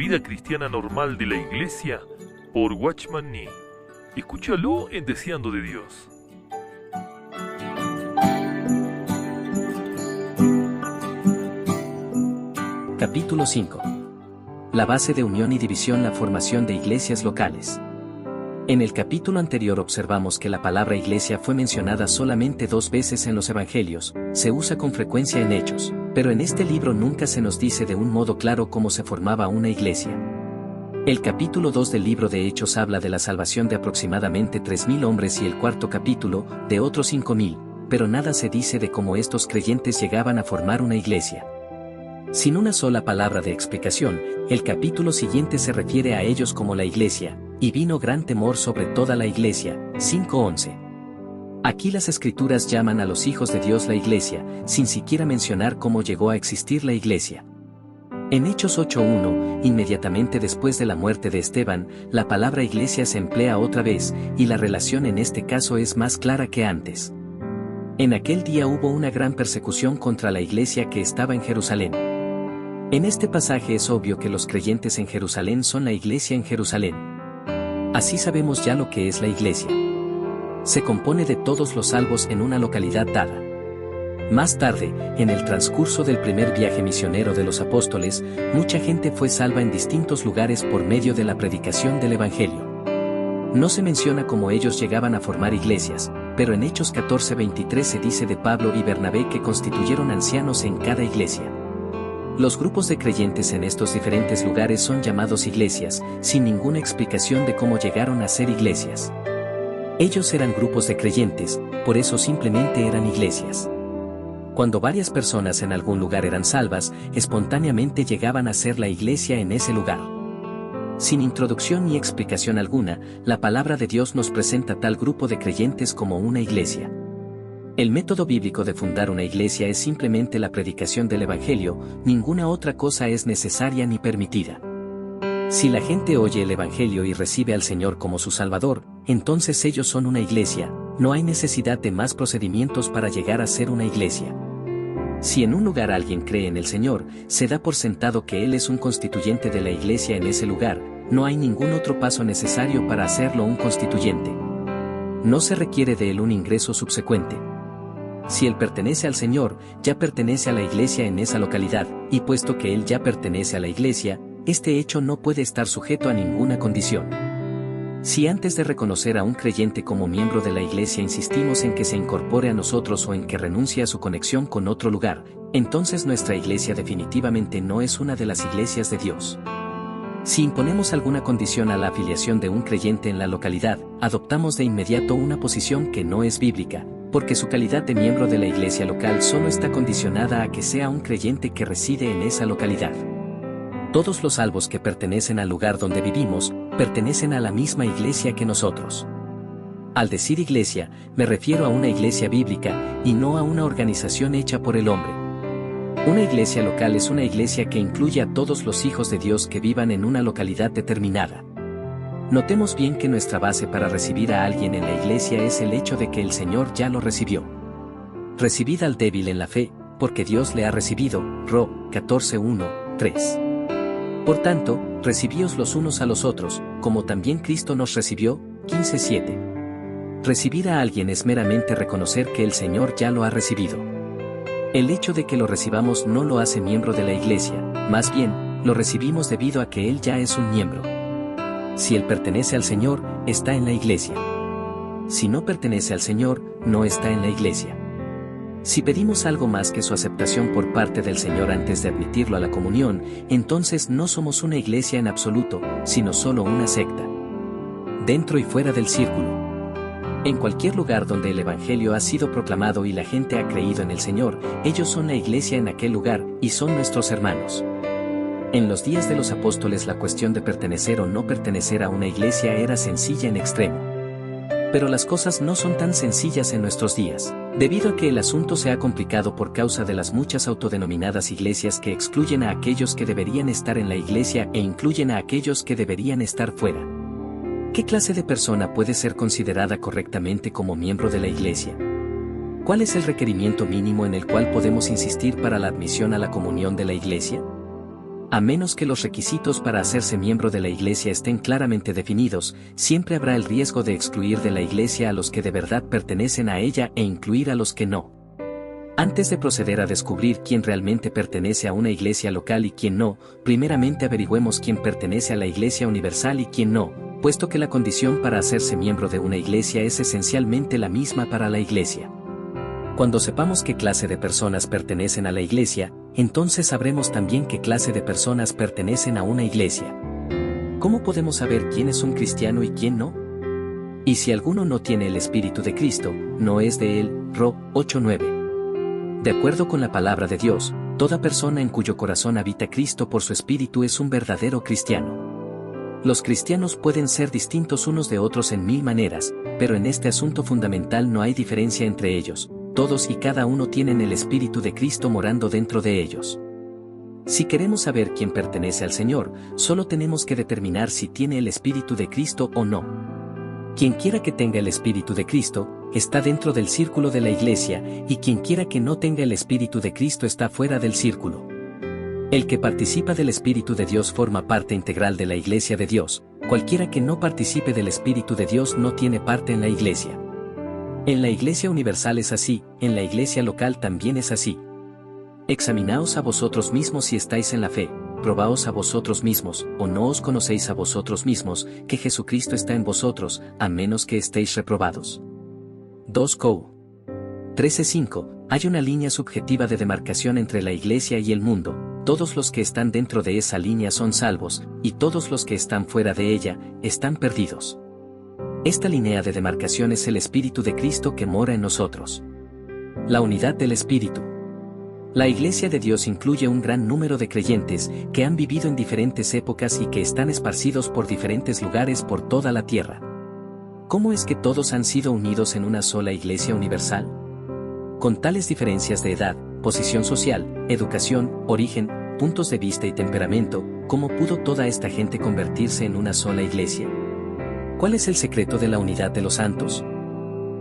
vida cristiana normal de la Iglesia por Watchman Nee. Escúchalo en Deseando de Dios. Capítulo 5. La base de unión y división, la formación de iglesias locales. En el capítulo anterior observamos que la palabra iglesia fue mencionada solamente 2 veces en los evangelios, se usa con frecuencia en Hechos, pero en este libro nunca se nos dice de un modo claro cómo se formaba una iglesia. El capítulo 2 del libro de Hechos habla de la salvación de aproximadamente 3.000 hombres y el cuarto capítulo, de otros 5.000, pero nada se dice de cómo estos creyentes llegaban a formar una iglesia. Sin una sola palabra de explicación, el capítulo siguiente se refiere a ellos como la iglesia, y vino gran temor sobre toda la iglesia, 5:11. Aquí las escrituras llaman a los hijos de Dios la iglesia, sin siquiera mencionar cómo llegó a existir la iglesia. En Hechos 8:1, inmediatamente después de la muerte de Esteban, la palabra iglesia se emplea otra vez, y la relación en este caso es más clara que antes. En aquel día hubo una gran persecución contra la iglesia que estaba en Jerusalén. En este pasaje es obvio que los creyentes en Jerusalén son la iglesia en Jerusalén. Así sabemos ya lo que es la iglesia. Se compone de todos los salvos en una localidad dada. Más tarde, en el transcurso del primer viaje misionero de los apóstoles, mucha gente fue salva en distintos lugares por medio de la predicación del Evangelio. No se menciona cómo ellos llegaban a formar iglesias, pero en Hechos 14:23 se dice de Pablo y Bernabé que constituyeron ancianos en cada iglesia. Los grupos de creyentes en estos diferentes lugares son llamados iglesias, sin ninguna explicación de cómo llegaron a ser iglesias. Ellos eran grupos de creyentes, por eso simplemente eran iglesias. Cuando varias personas en algún lugar eran salvas, espontáneamente llegaban a ser la iglesia en ese lugar. Sin introducción ni explicación alguna, la palabra de Dios nos presenta tal grupo de creyentes como una iglesia. El método bíblico de fundar una iglesia es simplemente la predicación del Evangelio, ninguna otra cosa es necesaria ni permitida. Si la gente oye el Evangelio y recibe al Señor como su Salvador, entonces ellos son una iglesia, no hay necesidad de más procedimientos para llegar a ser una iglesia. Si en un lugar alguien cree en el Señor, se da por sentado que Él es un constituyente de la iglesia en ese lugar, no hay ningún otro paso necesario para hacerlo un constituyente. No se requiere de él un ingreso subsecuente. Si él pertenece al Señor, ya pertenece a la iglesia en esa localidad, y puesto que él ya pertenece a la iglesia, este hecho no puede estar sujeto a ninguna condición. Si antes de reconocer a un creyente como miembro de la iglesia insistimos en que se incorpore a nosotros o en que renuncie a su conexión con otro lugar, entonces nuestra iglesia definitivamente no es una de las iglesias de Dios. Si imponemos alguna condición a la afiliación de un creyente en la localidad, adoptamos de inmediato una posición que no es bíblica, porque su calidad de miembro de la iglesia local solo está condicionada a que sea un creyente que reside en esa localidad. Todos los salvos que pertenecen al lugar donde vivimos, pertenecen a la misma iglesia que nosotros. Al decir iglesia, me refiero a una iglesia bíblica, y no a una organización hecha por el hombre. Una iglesia local es una iglesia que incluye a todos los hijos de Dios que vivan en una localidad determinada. Notemos bien que nuestra base para recibir a alguien en la iglesia es el hecho de que el Señor ya lo recibió. Recibid al débil en la fe, porque Dios le ha recibido, Ro. 14:1-3. Por tanto, recibíos los unos a los otros, como también Cristo nos recibió, 15:7. Recibir a alguien es meramente reconocer que el Señor ya lo ha recibido. El hecho de que lo recibamos no lo hace miembro de la iglesia, más bien, lo recibimos debido a que Él ya es un miembro. Si Él pertenece al Señor, está en la iglesia. Si no pertenece al Señor, no está en la iglesia. Si pedimos algo más que su aceptación por parte del Señor antes de admitirlo a la comunión, entonces no somos una iglesia en absoluto, sino solo una secta. Dentro y fuera del círculo. En cualquier lugar donde el Evangelio ha sido proclamado y la gente ha creído en el Señor, ellos son la iglesia en aquel lugar, y son nuestros hermanos. En los días de los apóstoles la cuestión de pertenecer o no pertenecer a una iglesia era sencilla en extremo. Pero las cosas no son tan sencillas en nuestros días, debido a que el asunto se ha complicado por causa de las muchas autodenominadas iglesias que excluyen a aquellos que deberían estar en la iglesia e incluyen a aquellos que deberían estar fuera. ¿Qué clase de persona puede ser considerada correctamente como miembro de la iglesia? ¿Cuál es el requerimiento mínimo en el cual podemos insistir para la admisión a la comunión de la iglesia? A menos que los requisitos para hacerse miembro de la Iglesia estén claramente definidos, siempre habrá el riesgo de excluir de la Iglesia a los que de verdad pertenecen a ella e incluir a los que no. Antes de proceder a descubrir quién realmente pertenece a una iglesia local y quién no, primeramente averigüemos quién pertenece a la Iglesia Universal y quién no, puesto que la condición para hacerse miembro de una iglesia es esencialmente la misma para la iglesia. Cuando sepamos qué clase de personas pertenecen a la iglesia, entonces sabremos también qué clase de personas pertenecen a una iglesia. ¿Cómo podemos saber quién es un cristiano y quién no? Y si alguno no tiene el Espíritu de Cristo, no es de él. Ro. 8:9. De acuerdo con la palabra de Dios, toda persona en cuyo corazón habita Cristo por su Espíritu es un verdadero cristiano. Los cristianos pueden ser distintos unos de otros en mil maneras, pero en este asunto fundamental no hay diferencia entre ellos. Todos y cada uno tienen el Espíritu de Cristo morando dentro de ellos. Si queremos saber quién pertenece al Señor, solo tenemos que determinar si tiene el Espíritu de Cristo o no. Quien quiera que tenga el Espíritu de Cristo, está dentro del círculo de la iglesia, y quien quiera que no tenga el Espíritu de Cristo está fuera del círculo. El que participa del Espíritu de Dios forma parte integral de la iglesia de Dios. Cualquiera que no participe del Espíritu de Dios no tiene parte en la iglesia. En la iglesia universal es así, en la iglesia local también es así. Examinaos a vosotros mismos si estáis en la fe, probaos a vosotros mismos, o no os conocéis a vosotros mismos, que Jesucristo está en vosotros, a menos que estéis reprobados. 2 Cor. 13:5. Hay una línea subjetiva de demarcación entre la iglesia y el mundo. Todos los que están dentro de esa línea son salvos, y todos los que están fuera de ella, están perdidos. Esta línea de demarcación es el Espíritu de Cristo que mora en nosotros. La unidad del Espíritu. La Iglesia de Dios incluye un gran número de creyentes que han vivido en diferentes épocas y que están esparcidos por diferentes lugares por toda la tierra. ¿Cómo es que todos han sido unidos en una sola Iglesia universal? Con tales diferencias de edad, posición social, educación, origen, puntos de vista y temperamento, ¿cómo pudo toda esta gente convertirse en una sola Iglesia? ¿Cuál es el secreto de la unidad de los santos?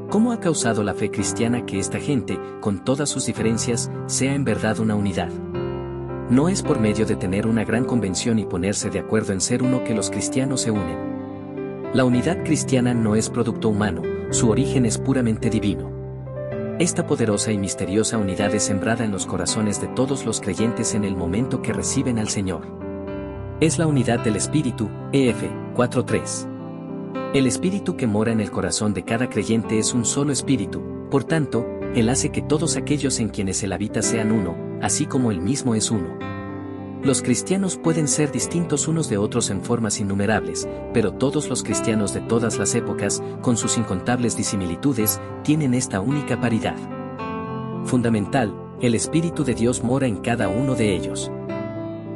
¿Cómo ha causado la fe cristiana que esta gente, con todas sus diferencias, sea en verdad una unidad? No es por medio de tener una gran convención y ponerse de acuerdo en ser uno que los cristianos se unen. La unidad cristiana no es producto humano, su origen es puramente divino. Esta poderosa y misteriosa unidad es sembrada en los corazones de todos los creyentes en el momento que reciben al Señor. Es la unidad del Espíritu, Ef. 4:3. El Espíritu que mora en el corazón de cada creyente es un solo Espíritu, por tanto, Él hace que todos aquellos en quienes Él habita sean uno, así como Él mismo es uno. Los cristianos pueden ser distintos unos de otros en formas innumerables, pero todos los cristianos de todas las épocas, con sus incontables disimilitudes, tienen esta única paridad fundamental: el Espíritu de Dios mora en cada uno de ellos.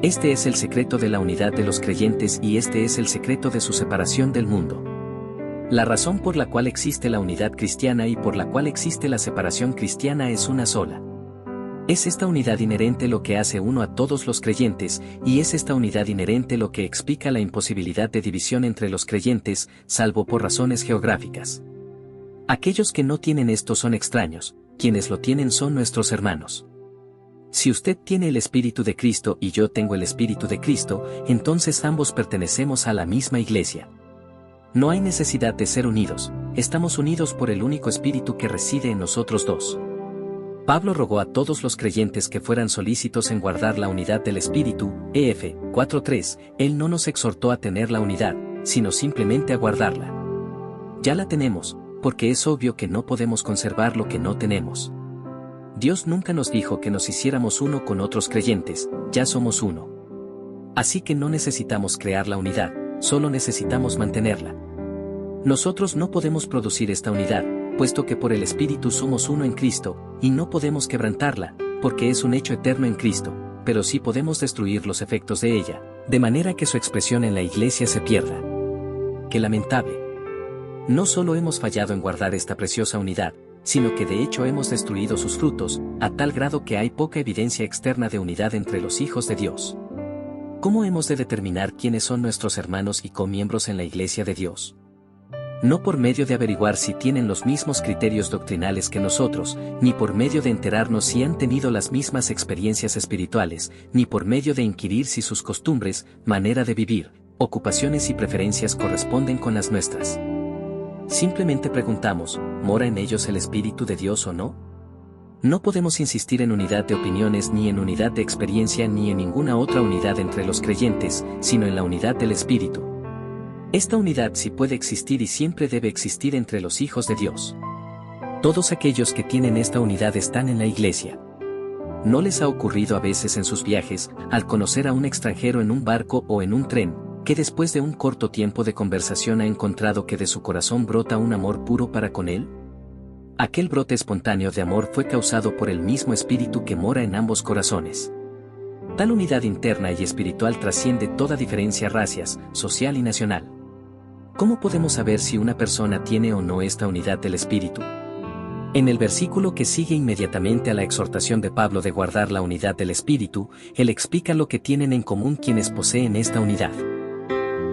Este es el secreto de la unidad de los creyentes y este es el secreto de su separación del mundo. La razón por la cual existe la unidad cristiana y por la cual existe la separación cristiana es una sola. Es esta unidad inherente lo que hace uno a todos los creyentes, y es esta unidad inherente lo que explica la imposibilidad de división entre los creyentes, salvo por razones geográficas. Aquellos que no tienen esto son extraños, quienes lo tienen son nuestros hermanos. Si usted tiene el Espíritu de Cristo y yo tengo el Espíritu de Cristo, entonces ambos pertenecemos a la misma iglesia. No hay necesidad de ser unidos, estamos unidos por el único Espíritu que reside en nosotros dos. Pablo rogó a todos los creyentes que fueran solícitos en guardar la unidad del Espíritu, Ef. 4:3, Él no nos exhortó a tener la unidad, sino simplemente a guardarla. Ya la tenemos, porque es obvio que no podemos conservar lo que no tenemos. Dios nunca nos dijo que nos hiciéramos uno con otros creyentes, ya somos uno. Así que no necesitamos crear la unidad, solo necesitamos mantenerla. Nosotros no podemos producir esta unidad, puesto que por el Espíritu somos uno en Cristo, y no podemos quebrantarla, porque es un hecho eterno en Cristo, pero sí podemos destruir los efectos de ella, de manera que su expresión en la iglesia se pierda. ¡Qué lamentable! No solo hemos fallado en guardar esta preciosa unidad, sino que de hecho hemos destruido sus frutos, a tal grado que hay poca evidencia externa de unidad entre los hijos de Dios. ¿Cómo hemos de determinar quiénes son nuestros hermanos y comiembros en la iglesia de Dios? No por medio de averiguar si tienen los mismos criterios doctrinales que nosotros, ni por medio de enterarnos si han tenido las mismas experiencias espirituales, ni por medio de inquirir si sus costumbres, manera de vivir, ocupaciones y preferencias corresponden con las nuestras. Simplemente preguntamos, ¿mora en ellos el Espíritu de Dios o no? No podemos insistir en unidad de opiniones ni en unidad de experiencia ni en ninguna otra unidad entre los creyentes, sino en la unidad del Espíritu. Esta unidad sí puede existir y siempre debe existir entre los hijos de Dios. Todos aquellos que tienen esta unidad están en la iglesia. ¿No les ha ocurrido a veces en sus viajes, al conocer a un extranjero en un barco o en un tren, que después de un corto tiempo de conversación ha encontrado que de su corazón brota un amor puro para con él? Aquel brote espontáneo de amor fue causado por el mismo espíritu que mora en ambos corazones. Tal unidad interna y espiritual trasciende toda diferencia racial, social y nacional. ¿Cómo podemos saber si una persona tiene o no esta unidad del espíritu? En el versículo que sigue inmediatamente a la exhortación de Pablo de guardar la unidad del espíritu, él explica lo que tienen en común quienes poseen esta unidad.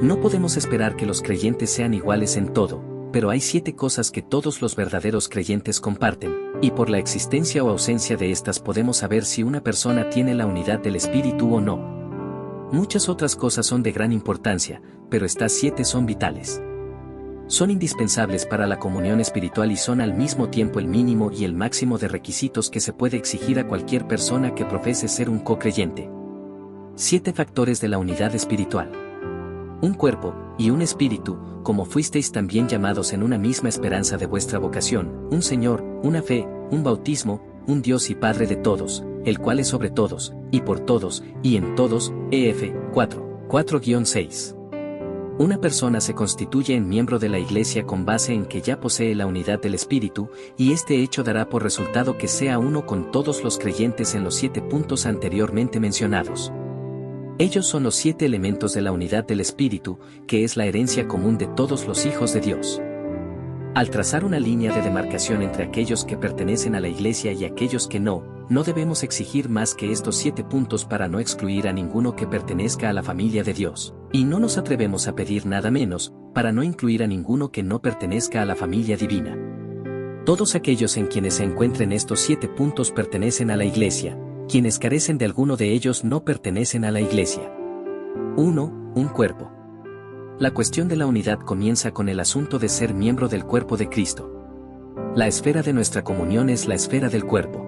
No podemos esperar que los creyentes sean iguales en todo, pero hay 7 cosas que todos los verdaderos creyentes comparten, y por la existencia o ausencia de estas podemos saber si una persona tiene la unidad del espíritu o no. Muchas otras cosas son de gran importancia, pero estas 7 son vitales. Son indispensables para la comunión espiritual y son al mismo tiempo el mínimo y el máximo de requisitos que se puede exigir a cualquier persona que profese ser un co-creyente. 7 factores de la unidad espiritual. Un cuerpo, y un espíritu, como fuisteis también llamados en una misma esperanza de vuestra vocación, un Señor, una fe, un bautismo, un Dios y Padre de todos, el cual es sobre todos, y por todos, y en todos, ef. 4:6. Una persona se constituye en miembro de la Iglesia con base en que ya posee la unidad del Espíritu, y este hecho dará por resultado que sea uno con todos los creyentes en los 7 puntos anteriormente mencionados. Ellos son los 7 elementos de la unidad del Espíritu, que es la herencia común de todos los hijos de Dios. Al trazar una línea de demarcación entre aquellos que pertenecen a la Iglesia y aquellos que no debemos exigir más que estos 7 puntos para no excluir a ninguno que pertenezca a la familia de Dios, y no nos atrevemos a pedir nada menos, para no incluir a ninguno que no pertenezca a la familia divina. Todos aquellos en quienes se encuentren estos 7 puntos pertenecen a la Iglesia, quienes carecen de alguno de ellos no pertenecen a la Iglesia. 1. Un cuerpo. La cuestión de la unidad comienza con el asunto de ser miembro del cuerpo de Cristo. La esfera de nuestra comunión es la esfera del cuerpo.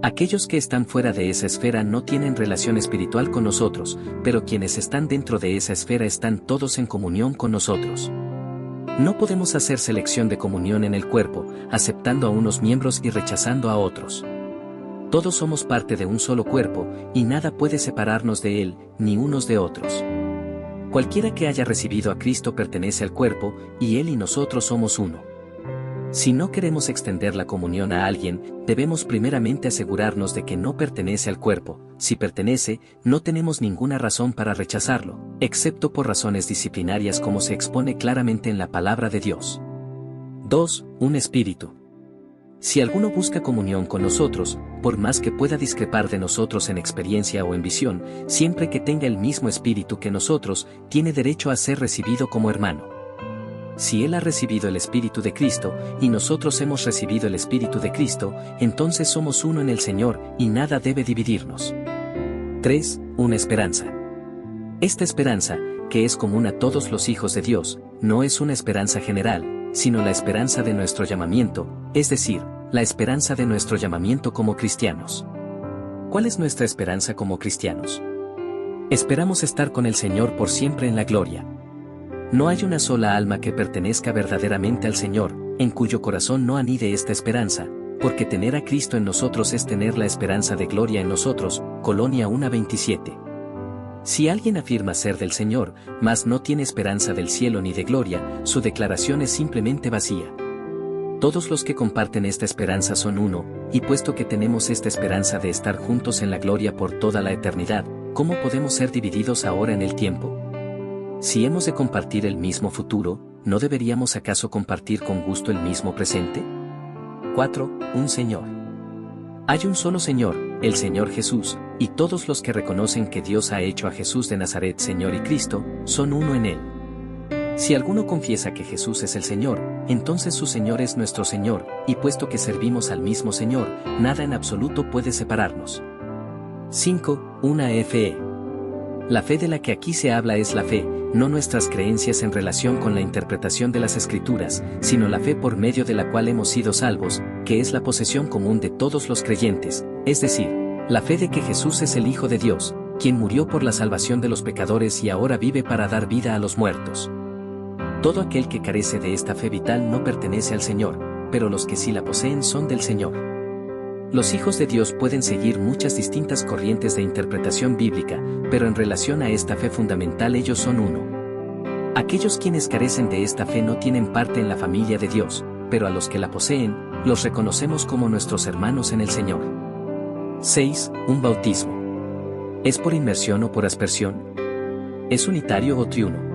Aquellos que están fuera de esa esfera no tienen relación espiritual con nosotros, pero quienes están dentro de esa esfera están todos en comunión con nosotros. No podemos hacer selección de comunión en el cuerpo, aceptando a unos miembros y rechazando a otros. Todos somos parte de un solo cuerpo, y nada puede separarnos de él, ni unos de otros. Cualquiera que haya recibido a Cristo pertenece al cuerpo, y él y nosotros somos uno. Si no queremos extender la comunión a alguien, debemos primeramente asegurarnos de que no pertenece al cuerpo. Si pertenece, no tenemos ninguna razón para rechazarlo, excepto por razones disciplinarias como se expone claramente en la palabra de Dios. 2. Un espíritu. Si alguno busca comunión con nosotros, por más que pueda discrepar de nosotros en experiencia o en visión, siempre que tenga el mismo espíritu que nosotros, tiene derecho a ser recibido como hermano. Si él ha recibido el Espíritu de Cristo, y nosotros hemos recibido el Espíritu de Cristo, entonces somos uno en el Señor, y nada debe dividirnos. 3. Una esperanza. Esta esperanza, que es común a todos los hijos de Dios, no es una esperanza general, sino la esperanza de nuestro llamamiento, es decir, la esperanza de nuestro llamamiento como cristianos. ¿Cuál es nuestra esperanza como cristianos? Esperamos estar con el Señor por siempre en la gloria. No hay una sola alma que pertenezca verdaderamente al Señor, en cuyo corazón no anide esta esperanza, porque tener a Cristo en nosotros es tener la esperanza de gloria en nosotros. Colonia 1:27. Si alguien afirma ser del Señor, mas no tiene esperanza del cielo ni de gloria, su declaración es simplemente vacía. Todos los que comparten esta esperanza son uno, y puesto que tenemos esta esperanza de estar juntos en la gloria por toda la eternidad, ¿cómo podemos ser divididos ahora en el tiempo? Si hemos de compartir el mismo futuro, ¿no deberíamos acaso compartir con gusto el mismo presente? 4. Un Señor. Hay un solo Señor, el Señor Jesús, y todos los que reconocen que Dios ha hecho a Jesús de Nazaret Señor y Cristo, son uno en Él. Si alguno confiesa que Jesús es el Señor, entonces su Señor es nuestro Señor, y puesto que servimos al mismo Señor, nada en absoluto puede separarnos. 5. Una fe. La fe de la que aquí se habla es la fe, no nuestras creencias en relación con la interpretación de las Escrituras, sino la fe por medio de la cual hemos sido salvos, que es la posesión común de todos los creyentes, es decir, la fe de que Jesús es el Hijo de Dios, quien murió por la salvación de los pecadores y ahora vive para dar vida a los muertos. Todo aquel que carece de esta fe vital no pertenece al Señor, pero los que sí la poseen son del Señor. Los hijos de Dios pueden seguir muchas distintas corrientes de interpretación bíblica, pero en relación a esta fe fundamental ellos son uno. Aquellos quienes carecen de esta fe no tienen parte en la familia de Dios, pero a los que la poseen, los reconocemos como nuestros hermanos en el Señor. 6. Un bautismo. ¿Es por inmersión o por aspersión? ¿Es unitario o triuno?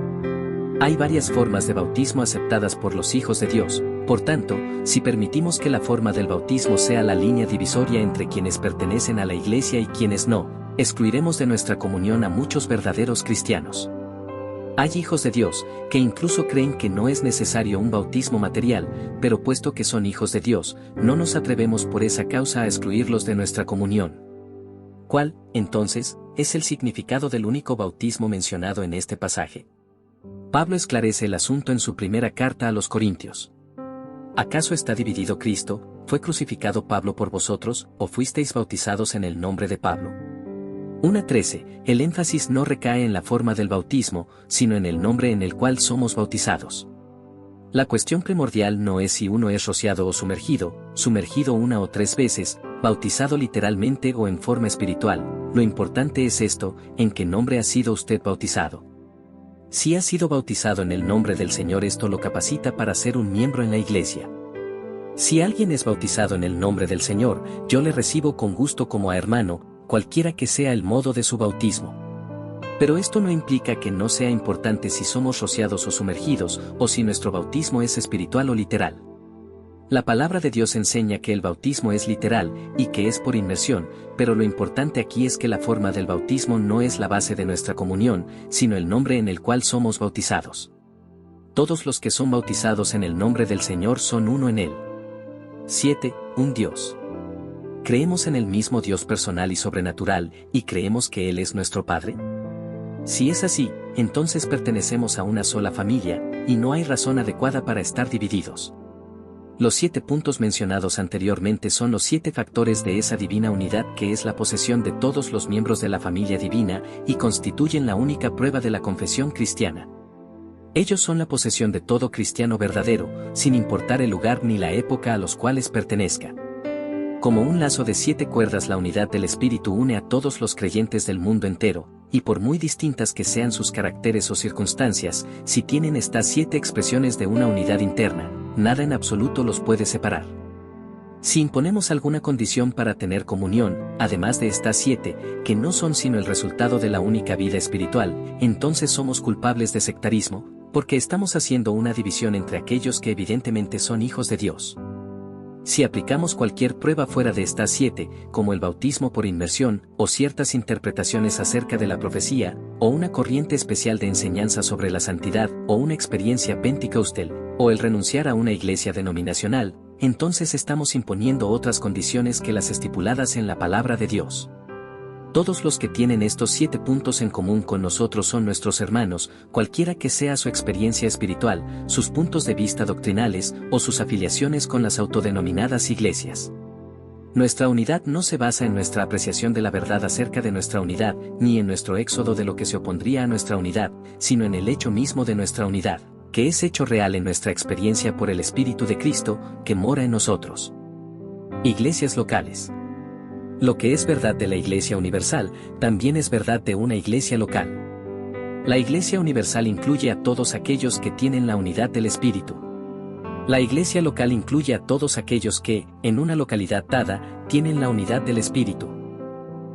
Hay varias formas de bautismo aceptadas por los hijos de Dios, por tanto, si permitimos que la forma del bautismo sea la línea divisoria entre quienes pertenecen a la Iglesia y quienes no, excluiremos de nuestra comunión a muchos verdaderos cristianos. Hay hijos de Dios, que incluso creen que no es necesario un bautismo material, pero puesto que son hijos de Dios, no nos atrevemos por esa causa a excluirlos de nuestra comunión. ¿Cuál, entonces, es el significado del único bautismo mencionado en este pasaje? Pablo esclarece el asunto en su primera carta a los Corintios. ¿Acaso está dividido Cristo? ¿Fue crucificado Pablo por vosotros, o fuisteis bautizados en el nombre de Pablo? 1:13. El énfasis no recae en la forma del bautismo, sino en el nombre en el cual somos bautizados. La cuestión primordial no es si uno es rociado o sumergido una o tres veces, bautizado literalmente o en forma espiritual. Lo importante es esto, ¿en qué nombre ha sido usted bautizado? Si ha sido bautizado en el nombre del Señor, esto lo capacita para ser un miembro en la Iglesia. Si alguien es bautizado en el nombre del Señor, yo le recibo con gusto como a hermano, cualquiera que sea el modo de su bautismo. Pero esto no implica que no sea importante si somos rociados o sumergidos, o si nuestro bautismo es espiritual o literal. La palabra de Dios enseña que el bautismo es literal, y que es por inmersión, pero lo importante aquí es que la forma del bautismo no es la base de nuestra comunión, sino el nombre en el cual somos bautizados. Todos los que son bautizados en el nombre del Señor son uno en Él. 7. Un Dios. ¿Creemos en el mismo Dios personal y sobrenatural, y creemos que Él es nuestro Padre? Si es así, entonces pertenecemos a una sola familia, y no hay razón adecuada para estar divididos. Los 7 puntos mencionados anteriormente son los 7 factores de esa divina unidad que es la posesión de todos los miembros de la familia divina, y constituyen la única prueba de la confesión cristiana. Ellos son la posesión de todo cristiano verdadero, sin importar el lugar ni la época a los cuales pertenezca. Como un lazo de 7 cuerdas, la unidad del Espíritu une a todos los creyentes del mundo entero, y por muy distintas que sean sus caracteres o circunstancias, si tienen estas 7 expresiones de una unidad interna, nada en absoluto los puede separar. Si imponemos alguna condición para tener comunión, además de estas 7, que no son sino el resultado de la única vida espiritual, entonces somos culpables de sectarismo, porque estamos haciendo una división entre aquellos que evidentemente son hijos de Dios. Si aplicamos cualquier prueba fuera de estas 7, como el bautismo por inmersión, o ciertas interpretaciones acerca de la profecía, o una corriente especial de enseñanza sobre la santidad, o una experiencia pentecostal, o el renunciar a una iglesia denominacional, entonces estamos imponiendo otras condiciones que las estipuladas en la palabra de Dios. Todos los que tienen estos 7 puntos en común con nosotros son nuestros hermanos, cualquiera que sea su experiencia espiritual, sus puntos de vista doctrinales, o sus afiliaciones con las autodenominadas iglesias. Nuestra unidad no se basa en nuestra apreciación de la verdad acerca de nuestra unidad, ni en nuestro éxodo de lo que se opondría a nuestra unidad, sino en el hecho mismo de nuestra unidad, que es hecho real en nuestra experiencia por el Espíritu de Cristo, que mora en nosotros. Iglesias locales. Lo que es verdad de la Iglesia Universal, también es verdad de una iglesia local. La Iglesia Universal incluye a todos aquellos que tienen la unidad del Espíritu. La Iglesia local incluye a todos aquellos que, en una localidad dada, tienen la unidad del Espíritu.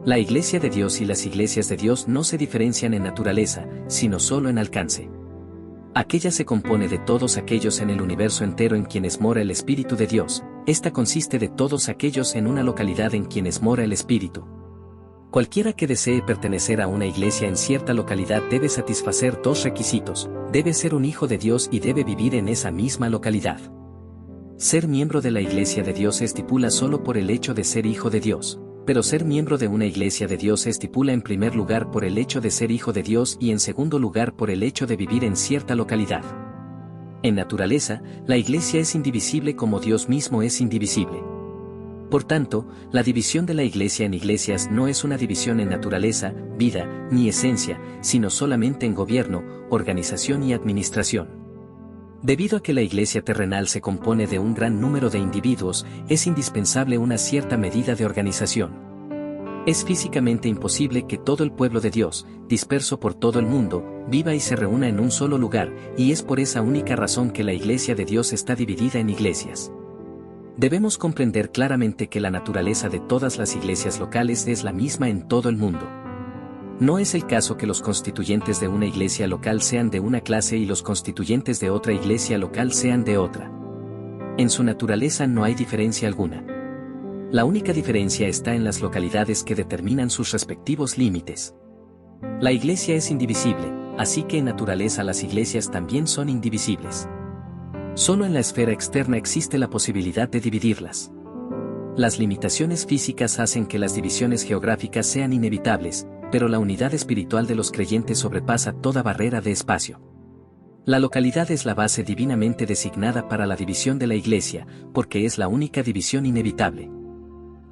La Iglesia de Dios y las iglesias de Dios no se diferencian en naturaleza, sino solo en alcance. Aquella se compone de todos aquellos en el universo entero en quienes mora el Espíritu de Dios. Esta consiste de todos aquellos en una localidad en quienes mora el Espíritu. Cualquiera que desee pertenecer a una iglesia en cierta localidad debe satisfacer dos requisitos: debe ser un hijo de Dios y debe vivir en esa misma localidad. Ser miembro de la iglesia de Dios se estipula solo por el hecho de ser hijo de Dios, pero ser miembro de una iglesia de Dios se estipula en primer lugar por el hecho de ser hijo de Dios y en segundo lugar por el hecho de vivir en cierta localidad. En naturaleza, la iglesia es indivisible como Dios mismo es indivisible. Por tanto, la división de la iglesia en iglesias no es una división en naturaleza, vida, ni esencia, sino solamente en gobierno, organización y administración. Debido a que la iglesia terrenal se compone de un gran número de individuos, es indispensable una cierta medida de organización. Es físicamente imposible que todo el pueblo de Dios, disperso por todo el mundo, viva y se reúna en un solo lugar, y es por esa única razón que la iglesia de Dios está dividida en iglesias. Debemos comprender claramente que la naturaleza de todas las iglesias locales es la misma en todo el mundo. No es el caso que los constituyentes de una iglesia local sean de una clase y los constituyentes de otra iglesia local sean de otra. En su naturaleza no hay diferencia alguna. La única diferencia está en las localidades que determinan sus respectivos límites. La iglesia es indivisible, así que en naturaleza las iglesias también son indivisibles. Solo en la esfera externa existe la posibilidad de dividirlas. Las limitaciones físicas hacen que las divisiones geográficas sean inevitables, pero la unidad espiritual de los creyentes sobrepasa toda barrera de espacio. La localidad es la base divinamente designada para la división de la iglesia, porque es la única división inevitable.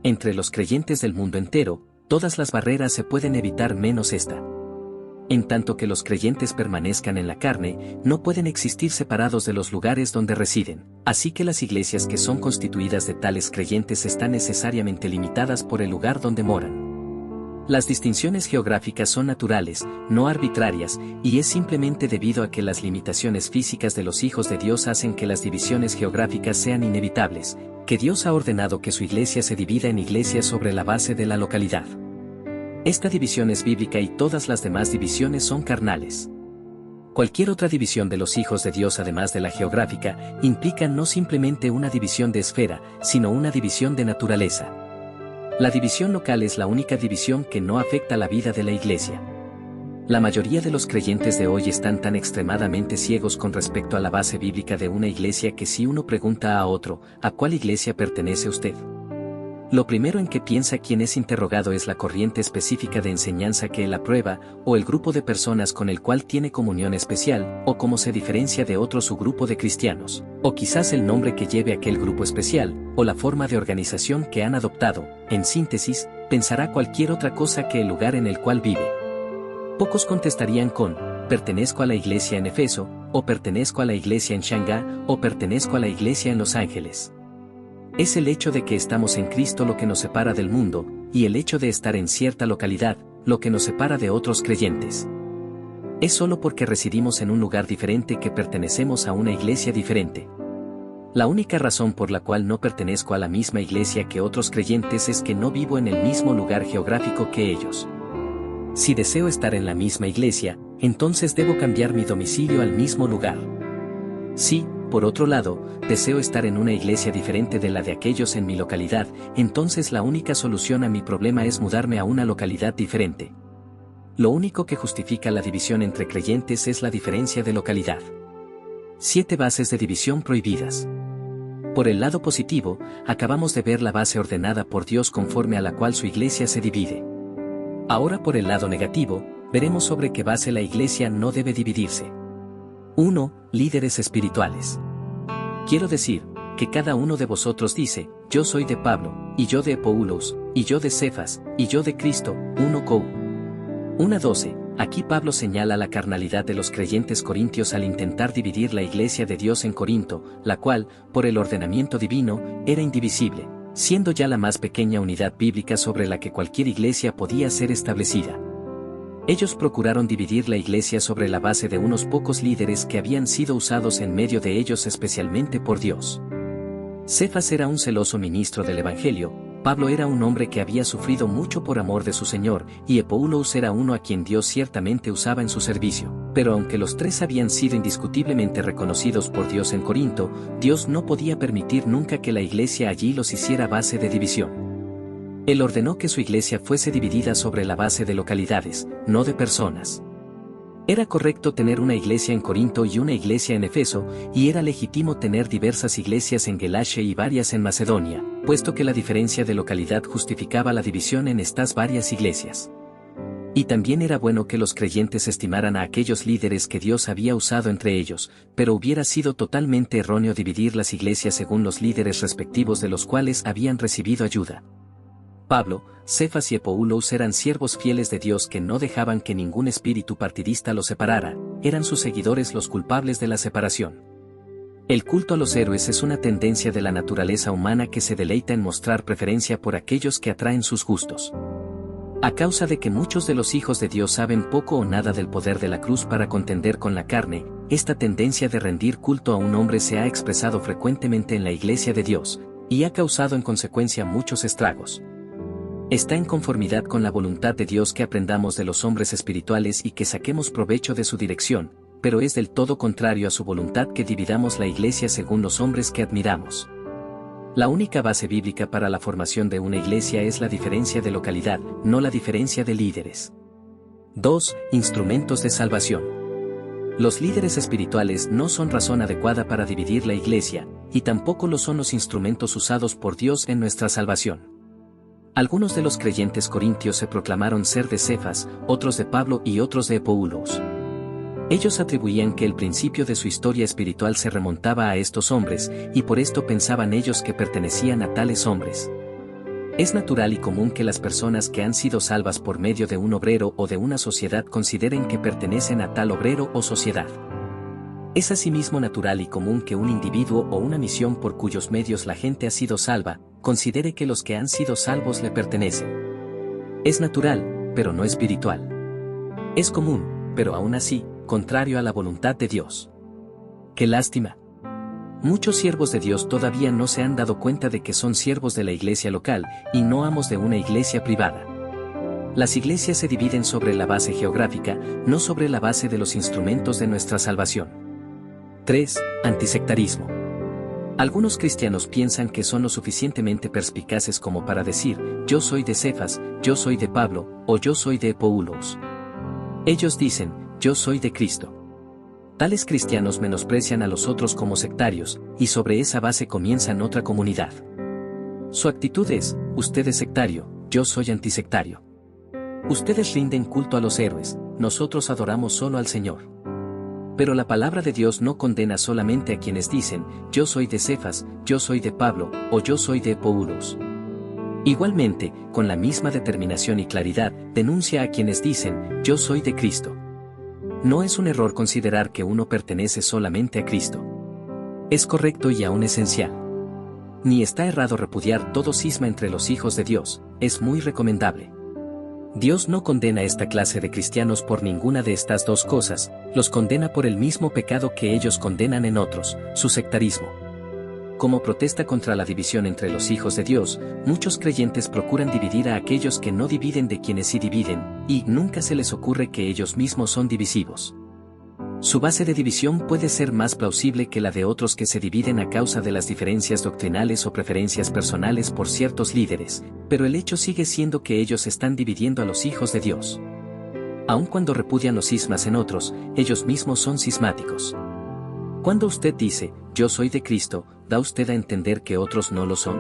Entre los creyentes del mundo entero, todas las barreras se pueden evitar menos esta. En tanto que los creyentes permanezcan en la carne, no pueden existir separados de los lugares donde residen, así que las iglesias que son constituidas de tales creyentes están necesariamente limitadas por el lugar donde moran. Las distinciones geográficas son naturales, no arbitrarias, y es simplemente debido a que las limitaciones físicas de los hijos de Dios hacen que las divisiones geográficas sean inevitables, que Dios ha ordenado que su iglesia se divida en iglesias sobre la base de la localidad. Esta división es bíblica y todas las demás divisiones son carnales. Cualquier otra división de los hijos de Dios además de la geográfica, implica no simplemente una división de esfera, sino una división de naturaleza. La división local es la única división que no afecta la vida de la iglesia. La mayoría de los creyentes de hoy están tan extremadamente ciegos con respecto a la base bíblica de una iglesia que si uno pregunta a otro, ¿a cuál iglesia pertenece usted?, lo primero en que piensa quien es interrogado es la corriente específica de enseñanza que él aprueba, o el grupo de personas con el cual tiene comunión especial, o cómo se diferencia de otro su grupo de cristianos, o quizás el nombre que lleve aquel grupo especial, o la forma de organización que han adoptado. En síntesis, pensará cualquier otra cosa que el lugar en el cual vive. Pocos contestarían con, pertenezco a la iglesia en Efeso, o pertenezco a la iglesia en Shanghái, o pertenezco a la iglesia en Los Ángeles. Es el hecho de que estamos en Cristo lo que nos separa del mundo, y el hecho de estar en cierta localidad, lo que nos separa de otros creyentes. Es solo porque residimos en un lugar diferente que pertenecemos a una iglesia diferente. La única razón por la cual no pertenezco a la misma iglesia que otros creyentes es que no vivo en el mismo lugar geográfico que ellos. Si deseo estar en la misma iglesia, entonces debo cambiar mi domicilio al mismo lugar. Si, por otro lado, deseo estar en una iglesia diferente de la de aquellos en mi localidad, entonces la única solución a mi problema es mudarme a una localidad diferente. Lo único que justifica la división entre creyentes es la diferencia de localidad. 7 bases de división prohibidas. Por el lado positivo, acabamos de ver la base ordenada por Dios conforme a la cual su iglesia se divide. Ahora por el lado negativo, veremos sobre qué base la iglesia no debe dividirse. 1. Líderes espirituales. Quiero decir, que cada uno de vosotros dice, yo soy de Pablo, y yo de Apollos, y yo de Cefas, y yo de Cristo. 1 Cor. 1:12. Aquí Pablo señala la carnalidad de los creyentes corintios al intentar dividir la iglesia de Dios en Corinto, la cual, por el ordenamiento divino, era indivisible, siendo ya la más pequeña unidad bíblica sobre la que cualquier iglesia podía ser establecida. Ellos procuraron dividir la iglesia sobre la base de unos pocos líderes que habían sido usados en medio de ellos especialmente por Dios. Cefas era un celoso ministro del Evangelio, Pablo era un hombre que había sufrido mucho por amor de su Señor, y Apollos era uno a quien Dios ciertamente usaba en su servicio. Pero aunque los tres habían sido indiscutiblemente reconocidos por Dios en Corinto, Dios no podía permitir nunca que la iglesia allí los hiciera base de división. Él ordenó que su iglesia fuese dividida sobre la base de localidades, no de personas. Era correcto tener una iglesia en Corinto y una iglesia en Efeso, y era legítimo tener diversas iglesias en Galacia y varias en Macedonia, puesto que la diferencia de localidad justificaba la división en estas varias iglesias. Y también era bueno que los creyentes estimaran a aquellos líderes que Dios había usado entre ellos, pero hubiera sido totalmente erróneo dividir las iglesias según los líderes respectivos de los cuales habían recibido ayuda. Pablo, Cefas y Epoulos eran siervos fieles de Dios que no dejaban que ningún espíritu partidista los separara, eran sus seguidores los culpables de la separación. El culto a los héroes es una tendencia de la naturaleza humana que se deleita en mostrar preferencia por aquellos que atraen sus gustos. A causa de que muchos de los hijos de Dios saben poco o nada del poder de la cruz para contender con la carne, esta tendencia de rendir culto a un hombre se ha expresado frecuentemente en la iglesia de Dios, y ha causado en consecuencia muchos estragos. Está en conformidad con la voluntad de Dios que aprendamos de los hombres espirituales y que saquemos provecho de su dirección, pero es del todo contrario a su voluntad que dividamos la iglesia según los hombres que admiramos. La única base bíblica para la formación de una iglesia es la diferencia de localidad, no la diferencia de líderes. 2. Instrumentos de salvación. Los líderes espirituales no son razón adecuada para dividir la iglesia, y tampoco lo son los instrumentos usados por Dios en nuestra salvación. Algunos de los creyentes corintios se proclamaron ser de Cefas, otros de Pablo y otros de Epoulos. Ellos atribuían que el principio de su historia espiritual se remontaba a estos hombres, y por esto pensaban ellos que pertenecían a tales hombres. Es natural y común que las personas que han sido salvas por medio de un obrero o de una sociedad consideren que pertenecen a tal obrero o sociedad. Es asimismo natural y común que un individuo o una misión por cuyos medios la gente ha sido salva, considere que los que han sido salvos le pertenecen. Es natural, pero no espiritual. Es común, pero aún así, contrario a la voluntad de Dios. ¡Qué lástima! Muchos siervos de Dios todavía no se han dado cuenta de que son siervos de la iglesia local, y no amos de una iglesia privada. Las iglesias se dividen sobre la base geográfica, no sobre la base de los instrumentos de nuestra salvación. 3. Antisectarismo. Algunos cristianos piensan que son lo suficientemente perspicaces como para decir, yo soy de Cefas, yo soy de Pablo, o yo soy de Epoulos. Ellos dicen, yo soy de Cristo. Tales cristianos menosprecian a los otros como sectarios, y sobre esa base comienzan otra comunidad. Su actitud es, usted es sectario, yo soy antisectario. Ustedes rinden culto a los héroes, nosotros adoramos solo al Señor. Pero la palabra de Dios no condena solamente a quienes dicen, yo soy de Cefas, yo soy de Pablo, o yo soy de Epoulos. Igualmente, con la misma determinación y claridad, denuncia a quienes dicen, yo soy de Cristo. No es un error considerar que uno pertenece solamente a Cristo. Es correcto y aún esencial. Ni está errado repudiar todo cisma entre los hijos de Dios, es muy recomendable. Dios no condena a esta clase de cristianos por ninguna de estas dos cosas, los condena por el mismo pecado que ellos condenan en otros, su sectarismo. Como protesta contra la división entre los hijos de Dios, muchos creyentes procuran dividir a aquellos que no dividen de quienes sí dividen, y nunca se les ocurre que ellos mismos son divisivos. Su base de división puede ser más plausible que la de otros que se dividen a causa de las diferencias doctrinales o preferencias personales por ciertos líderes, pero el hecho sigue siendo que ellos están dividiendo a los hijos de Dios. Aun cuando repudian los cismas en otros, ellos mismos son cismáticos. Cuando usted dice, yo soy de Cristo, ¿da usted a entender que otros no lo son?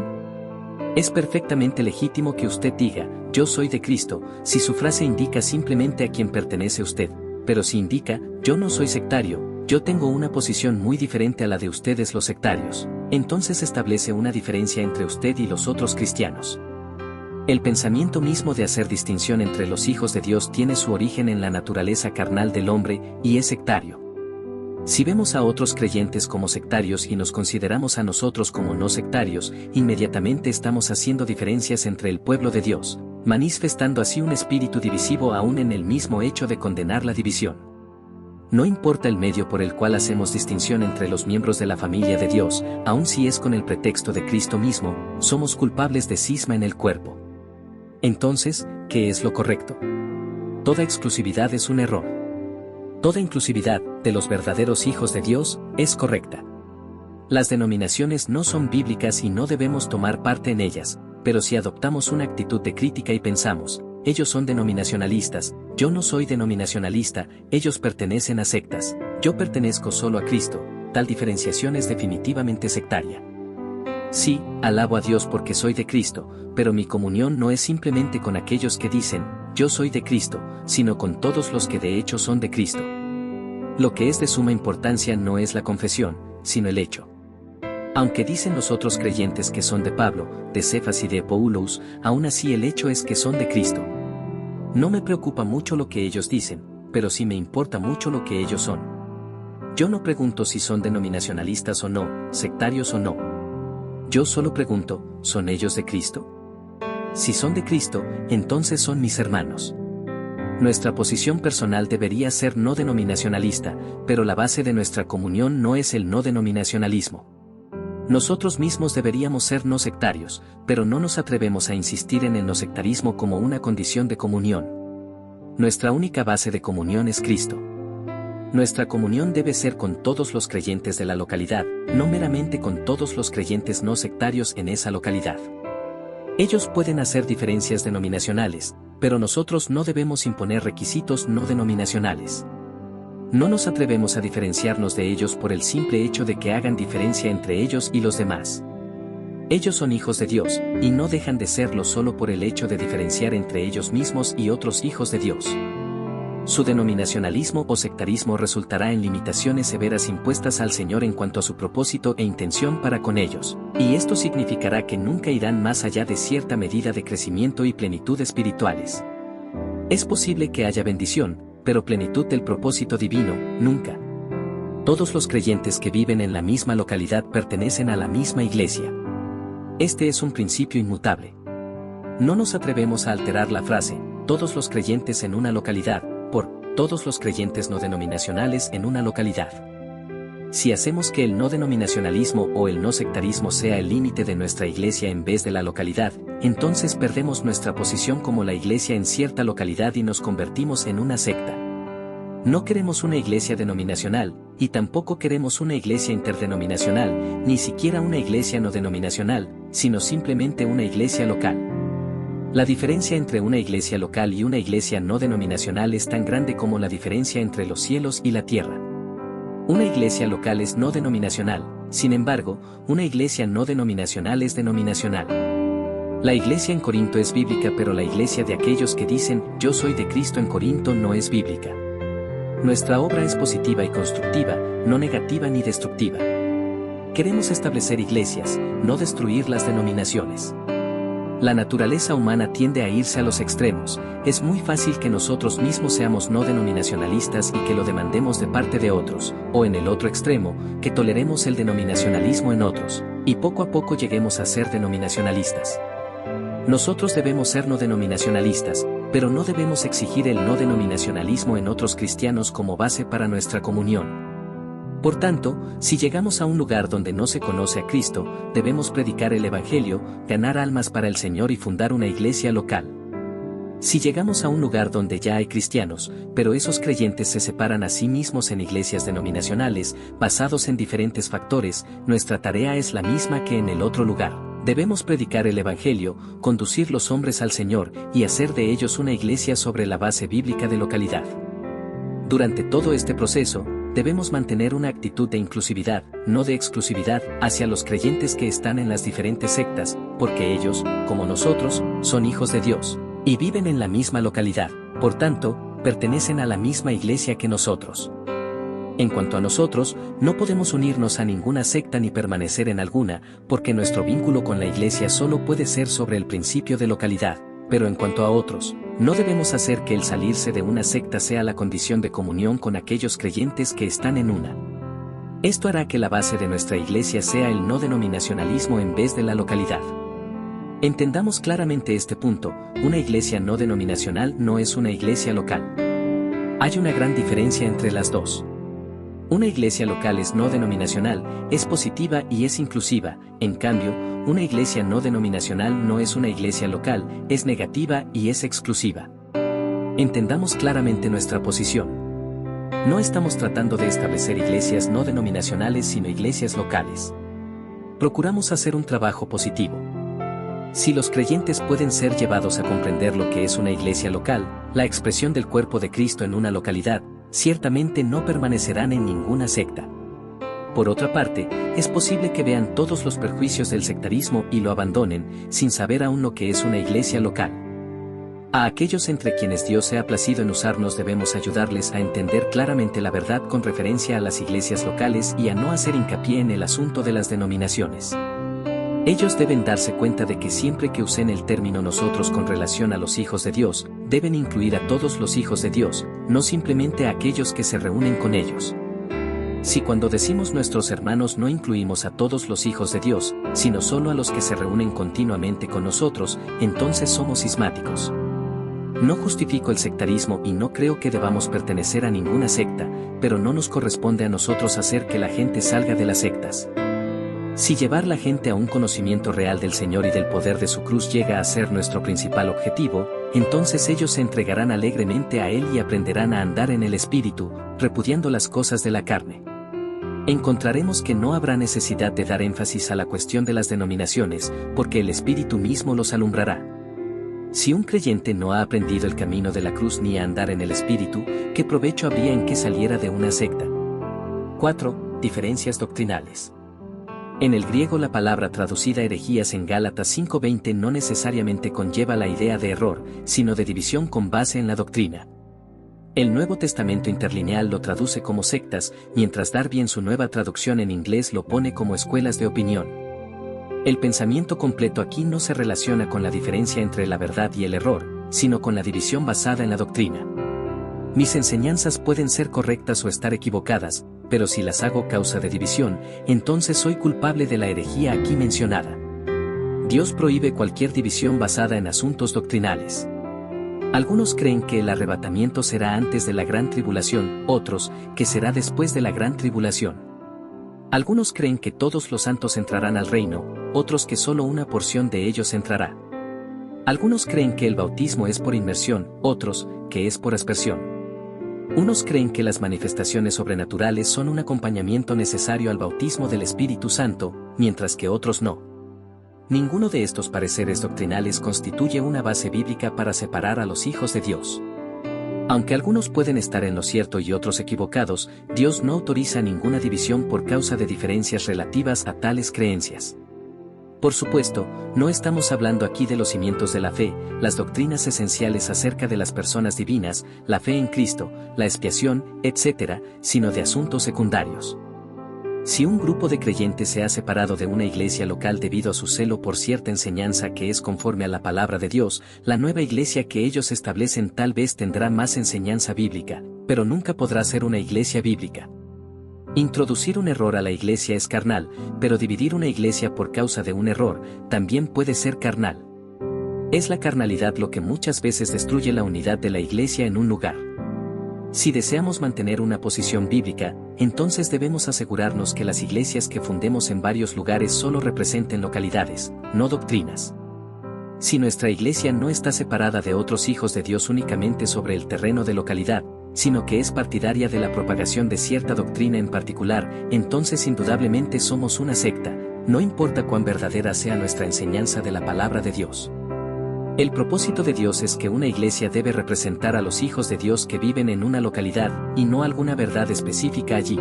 Es perfectamente legítimo que usted diga, yo soy de Cristo, si su frase indica simplemente a quién pertenece usted, pero si indica, yo no soy sectario, yo tengo una posición muy diferente a la de ustedes los sectarios, entonces establece una diferencia entre usted y los otros cristianos. El pensamiento mismo de hacer distinción entre los hijos de Dios tiene su origen en la naturaleza carnal del hombre, y es sectario. Si vemos a otros creyentes como sectarios y nos consideramos a nosotros como no sectarios, inmediatamente estamos haciendo diferencias entre el pueblo de Dios, manifestando así un espíritu divisivo aún en el mismo hecho de condenar la división. No importa el medio por el cual hacemos distinción entre los miembros de la familia de Dios, aun si es con el pretexto de Cristo mismo, somos culpables de cisma en el cuerpo. Entonces, ¿qué es lo correcto? Toda exclusividad es un error. Toda inclusividad, de los verdaderos hijos de Dios, es correcta. Las denominaciones no son bíblicas y no debemos tomar parte en ellas, pero si adoptamos una actitud de crítica y pensamos, ellos son denominacionalistas, yo no soy denominacionalista, ellos pertenecen a sectas, yo pertenezco solo a Cristo, tal diferenciación es definitivamente sectaria. Sí, alabo a Dios porque soy de Cristo, pero mi comunión no es simplemente con aquellos que dicen, yo soy de Cristo, sino con todos los que de hecho son de Cristo. Lo que es de suma importancia no es la confesión, sino el hecho. Aunque dicen los otros creyentes que son de Pablo, de Cefas y de Apollos, aún así el hecho es que son de Cristo. No me preocupa mucho lo que ellos dicen, pero sí me importa mucho lo que ellos son. Yo no pregunto si son denominacionalistas o no, sectarios o no. Yo solo pregunto, ¿son ellos de Cristo? Si son de Cristo, entonces son mis hermanos. Nuestra posición personal debería ser no denominacionalista, pero la base de nuestra comunión no es el no denominacionalismo. Nosotros mismos deberíamos ser no sectarios, pero no nos atrevemos a insistir en el no sectarismo como una condición de comunión. Nuestra única base de comunión es Cristo. Nuestra comunión debe ser con todos los creyentes de la localidad, no meramente con todos los creyentes no sectarios en esa localidad. Ellos pueden hacer diferencias denominacionales, pero nosotros no debemos imponer requisitos no denominacionales. No nos atrevemos a diferenciarnos de ellos por el simple hecho de que hagan diferencia entre ellos y los demás. Ellos son hijos de Dios, y no dejan de serlo solo por el hecho de diferenciar entre ellos mismos y otros hijos de Dios. Su denominacionalismo o sectarismo resultará en limitaciones severas impuestas al Señor en cuanto a su propósito e intención para con ellos, y esto significará que nunca irán más allá de cierta medida de crecimiento y plenitud espirituales. Es posible que haya bendición, pero plenitud del propósito divino, nunca. Todos los creyentes que viven en la misma localidad pertenecen a la misma iglesia. Este es un principio inmutable. No nos atrevemos a alterar la frase, todos los creyentes en una localidad, por todos los creyentes no denominacionales en una localidad. Si hacemos que el no denominacionalismo o el no sectarismo sea el límite de nuestra iglesia en vez de la localidad, entonces perdemos nuestra posición como la iglesia en cierta localidad y nos convertimos en una secta. No queremos una iglesia denominacional, y tampoco queremos una iglesia interdenominacional, ni siquiera una iglesia no denominacional, sino simplemente una iglesia local. La diferencia entre una iglesia local y una iglesia no denominacional es tan grande como la diferencia entre los cielos y la tierra. Una iglesia local es no denominacional, sin embargo, una iglesia no denominacional es denominacional. La iglesia en Corinto es bíblica, pero la iglesia de aquellos que dicen, yo soy de Cristo en Corinto no es bíblica. Nuestra obra es positiva y constructiva, no negativa ni destructiva. Queremos establecer iglesias, no destruir las denominaciones. La naturaleza humana tiende a irse a los extremos, es muy fácil que nosotros mismos seamos no denominacionalistas y que lo demandemos de parte de otros, o en el otro extremo, que toleremos el denominacionalismo en otros, y poco a poco lleguemos a ser denominacionalistas. Nosotros debemos ser no denominacionalistas, pero no debemos exigir el no denominacionalismo en otros cristianos como base para nuestra comunión. Por tanto, si llegamos a un lugar donde no se conoce a Cristo, debemos predicar el Evangelio, ganar almas para el Señor y fundar una iglesia local. Si llegamos a un lugar donde ya hay cristianos, pero esos creyentes se separan a sí mismos en iglesias denominacionales, basados en diferentes factores, nuestra tarea es la misma que en el otro lugar. Debemos predicar el Evangelio, conducir los hombres al Señor y hacer de ellos una iglesia sobre la base bíblica de localidad. Durante todo este proceso, debemos mantener una actitud de inclusividad, no de exclusividad, hacia los creyentes que están en las diferentes sectas, porque ellos, como nosotros, son hijos de Dios, y viven en la misma localidad, por tanto, pertenecen a la misma iglesia que nosotros. En cuanto a nosotros, no podemos unirnos a ninguna secta ni permanecer en alguna, porque nuestro vínculo con la iglesia solo puede ser sobre el principio de localidad, pero en cuanto a otros, no debemos hacer que el salirse de una secta sea la condición de comunión con aquellos creyentes que están en una. Esto hará que la base de nuestra iglesia sea el no denominacionalismo en vez de la localidad. Entendamos claramente este punto, una iglesia no denominacional no es una iglesia local. Hay una gran diferencia entre las dos. Una iglesia local es no denominacional, es positiva y es inclusiva, en cambio, una iglesia no denominacional no es una iglesia local, es negativa y es exclusiva. Entendamos claramente nuestra posición. No estamos tratando de establecer iglesias no denominacionales sino iglesias locales. Procuramos hacer un trabajo positivo. Si los creyentes pueden ser llevados a comprender lo que es una iglesia local, la expresión del cuerpo de Cristo en una localidad, ciertamente no permanecerán en ninguna secta. Por otra parte, es posible que vean todos los perjuicios del sectarismo y lo abandonen, sin saber aún lo que es una iglesia local. A aquellos entre quienes Dios se ha placido en usarnos debemos ayudarles a entender claramente la verdad con referencia a las iglesias locales y a no hacer hincapié en el asunto de las denominaciones. Ellos deben darse cuenta de que siempre que usen el término nosotros con relación a los hijos de Dios, deben incluir a todos los hijos de Dios, no simplemente a aquellos que se reúnen con ellos. Si cuando decimos nuestros hermanos no incluimos a todos los hijos de Dios, sino solo a los que se reúnen continuamente con nosotros, entonces somos cismáticos. No justifico el sectarismo y no creo que debamos pertenecer a ninguna secta, pero no nos corresponde a nosotros hacer que la gente salga de las sectas. Si llevar la gente a un conocimiento real del Señor y del poder de su cruz llega a ser nuestro principal objetivo, entonces ellos se entregarán alegremente a Él y aprenderán a andar en el Espíritu, repudiando las cosas de la carne. Encontraremos que no habrá necesidad de dar énfasis a la cuestión de las denominaciones, porque el Espíritu mismo los alumbrará. Si un creyente no ha aprendido el camino de la cruz ni a andar en el Espíritu, ¿qué provecho habría en que saliera de una secta? 4. Diferencias doctrinales. En el griego la palabra traducida herejías en Gálatas 5:20 no necesariamente conlleva la idea de error, sino de división con base en la doctrina. El Nuevo Testamento interlineal lo traduce como sectas, mientras Darby en su nueva traducción en inglés lo pone como escuelas de opinión. El pensamiento completo aquí no se relaciona con la diferencia entre la verdad y el error, sino con la división basada en la doctrina. Mis enseñanzas pueden ser correctas o estar equivocadas, pero si las hago causa de división, entonces soy culpable de la herejía aquí mencionada. Dios prohíbe cualquier división basada en asuntos doctrinales. Algunos creen que el arrebatamiento será antes de la gran tribulación, otros, que será después de la gran tribulación. Algunos creen que todos los santos entrarán al reino, otros que solo una porción de ellos entrará. Algunos creen que el bautismo es por inmersión, otros, que es por aspersión. Unos creen que las manifestaciones sobrenaturales son un acompañamiento necesario al bautismo del Espíritu Santo, mientras que otros no. Ninguno de estos pareceres doctrinales constituye una base bíblica para separar a los hijos de Dios. Aunque algunos pueden estar en lo cierto y otros equivocados, Dios no autoriza ninguna división por causa de diferencias relativas a tales creencias. Por supuesto, no estamos hablando aquí de los cimientos de la fe, las doctrinas esenciales acerca de las personas divinas, la fe en Cristo, la expiación, etc., sino de asuntos secundarios. Si un grupo de creyentes se ha separado de una iglesia local debido a su celo por cierta enseñanza que es conforme a la palabra de Dios, la nueva iglesia que ellos establecen tal vez tendrá más enseñanza bíblica, pero nunca podrá ser una iglesia bíblica. Introducir un error a la iglesia es carnal, pero dividir una iglesia por causa de un error también puede ser carnal. Es la carnalidad lo que muchas veces destruye la unidad de la iglesia en un lugar. Si deseamos mantener una posición bíblica, entonces debemos asegurarnos que las iglesias que fundemos en varios lugares solo representen localidades, no doctrinas. Si nuestra iglesia no está separada de otros hijos de Dios únicamente sobre el terreno de localidad, sino que es partidaria de la propagación de cierta doctrina en particular, entonces indudablemente somos una secta, no importa cuán verdadera sea nuestra enseñanza de la palabra de Dios. El propósito de Dios es que una iglesia debe representar a los hijos de Dios que viven en una localidad, y no alguna verdad específica allí.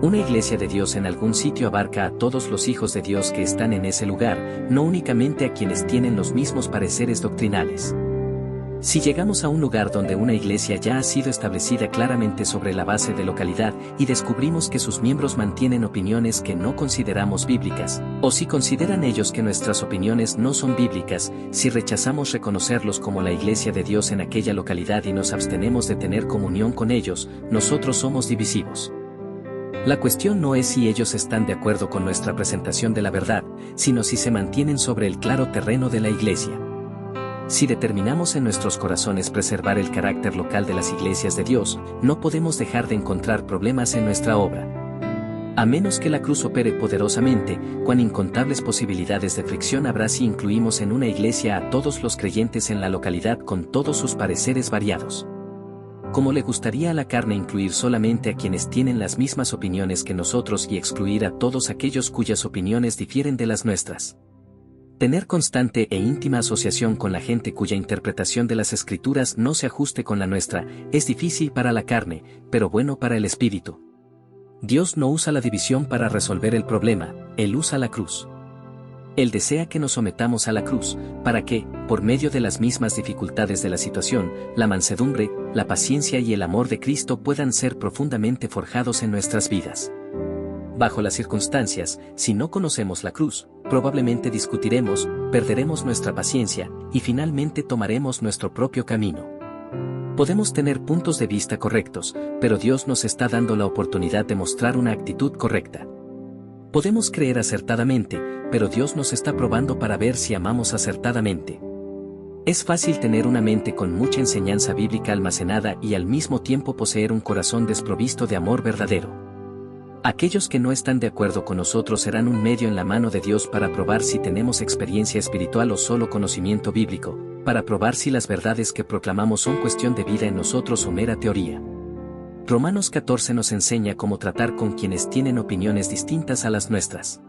Una iglesia de Dios en algún sitio abarca a todos los hijos de Dios que están en ese lugar, no únicamente a quienes tienen los mismos pareceres doctrinales. Si llegamos a un lugar donde una iglesia ya ha sido establecida claramente sobre la base de localidad y descubrimos que sus miembros mantienen opiniones que no consideramos bíblicas, o si consideran ellos que nuestras opiniones no son bíblicas, si rechazamos reconocerlos como la iglesia de Dios en aquella localidad y nos abstenemos de tener comunión con ellos, nosotros somos divisivos. La cuestión no es si ellos están de acuerdo con nuestra presentación de la verdad, sino si se mantienen sobre el claro terreno de la iglesia. Si determinamos en nuestros corazones preservar el carácter local de las iglesias de Dios, no podemos dejar de encontrar problemas en nuestra obra. A menos que la cruz opere poderosamente, cuán incontables posibilidades de fricción habrá si incluimos en una iglesia a todos los creyentes en la localidad con todos sus pareceres variados. ¿Cómo le gustaría a la carne incluir solamente a quienes tienen las mismas opiniones que nosotros y excluir a todos aquellos cuyas opiniones difieren de las nuestras? Tener constante e íntima asociación con la gente cuya interpretación de las Escrituras no se ajuste con la nuestra, es difícil para la carne, pero bueno para el espíritu. Dios no usa la división para resolver el problema, Él usa la cruz. Él desea que nos sometamos a la cruz, para que, por medio de las mismas dificultades de la situación, la mansedumbre, la paciencia y el amor de Cristo puedan ser profundamente forjados en nuestras vidas. Bajo las circunstancias, si no conocemos la cruz, probablemente discutiremos, perderemos nuestra paciencia, y finalmente tomaremos nuestro propio camino. Podemos tener puntos de vista correctos, pero Dios nos está dando la oportunidad de mostrar una actitud correcta. Podemos creer acertadamente, pero Dios nos está probando para ver si amamos acertadamente. Es fácil tener una mente con mucha enseñanza bíblica almacenada y al mismo tiempo poseer un corazón desprovisto de amor verdadero. Aquellos que no están de acuerdo con nosotros serán un medio en la mano de Dios para probar si tenemos experiencia espiritual o solo conocimiento bíblico, para probar si las verdades que proclamamos son cuestión de vida en nosotros o mera teoría. Romanos 14 nos enseña cómo tratar con quienes tienen opiniones distintas a las nuestras.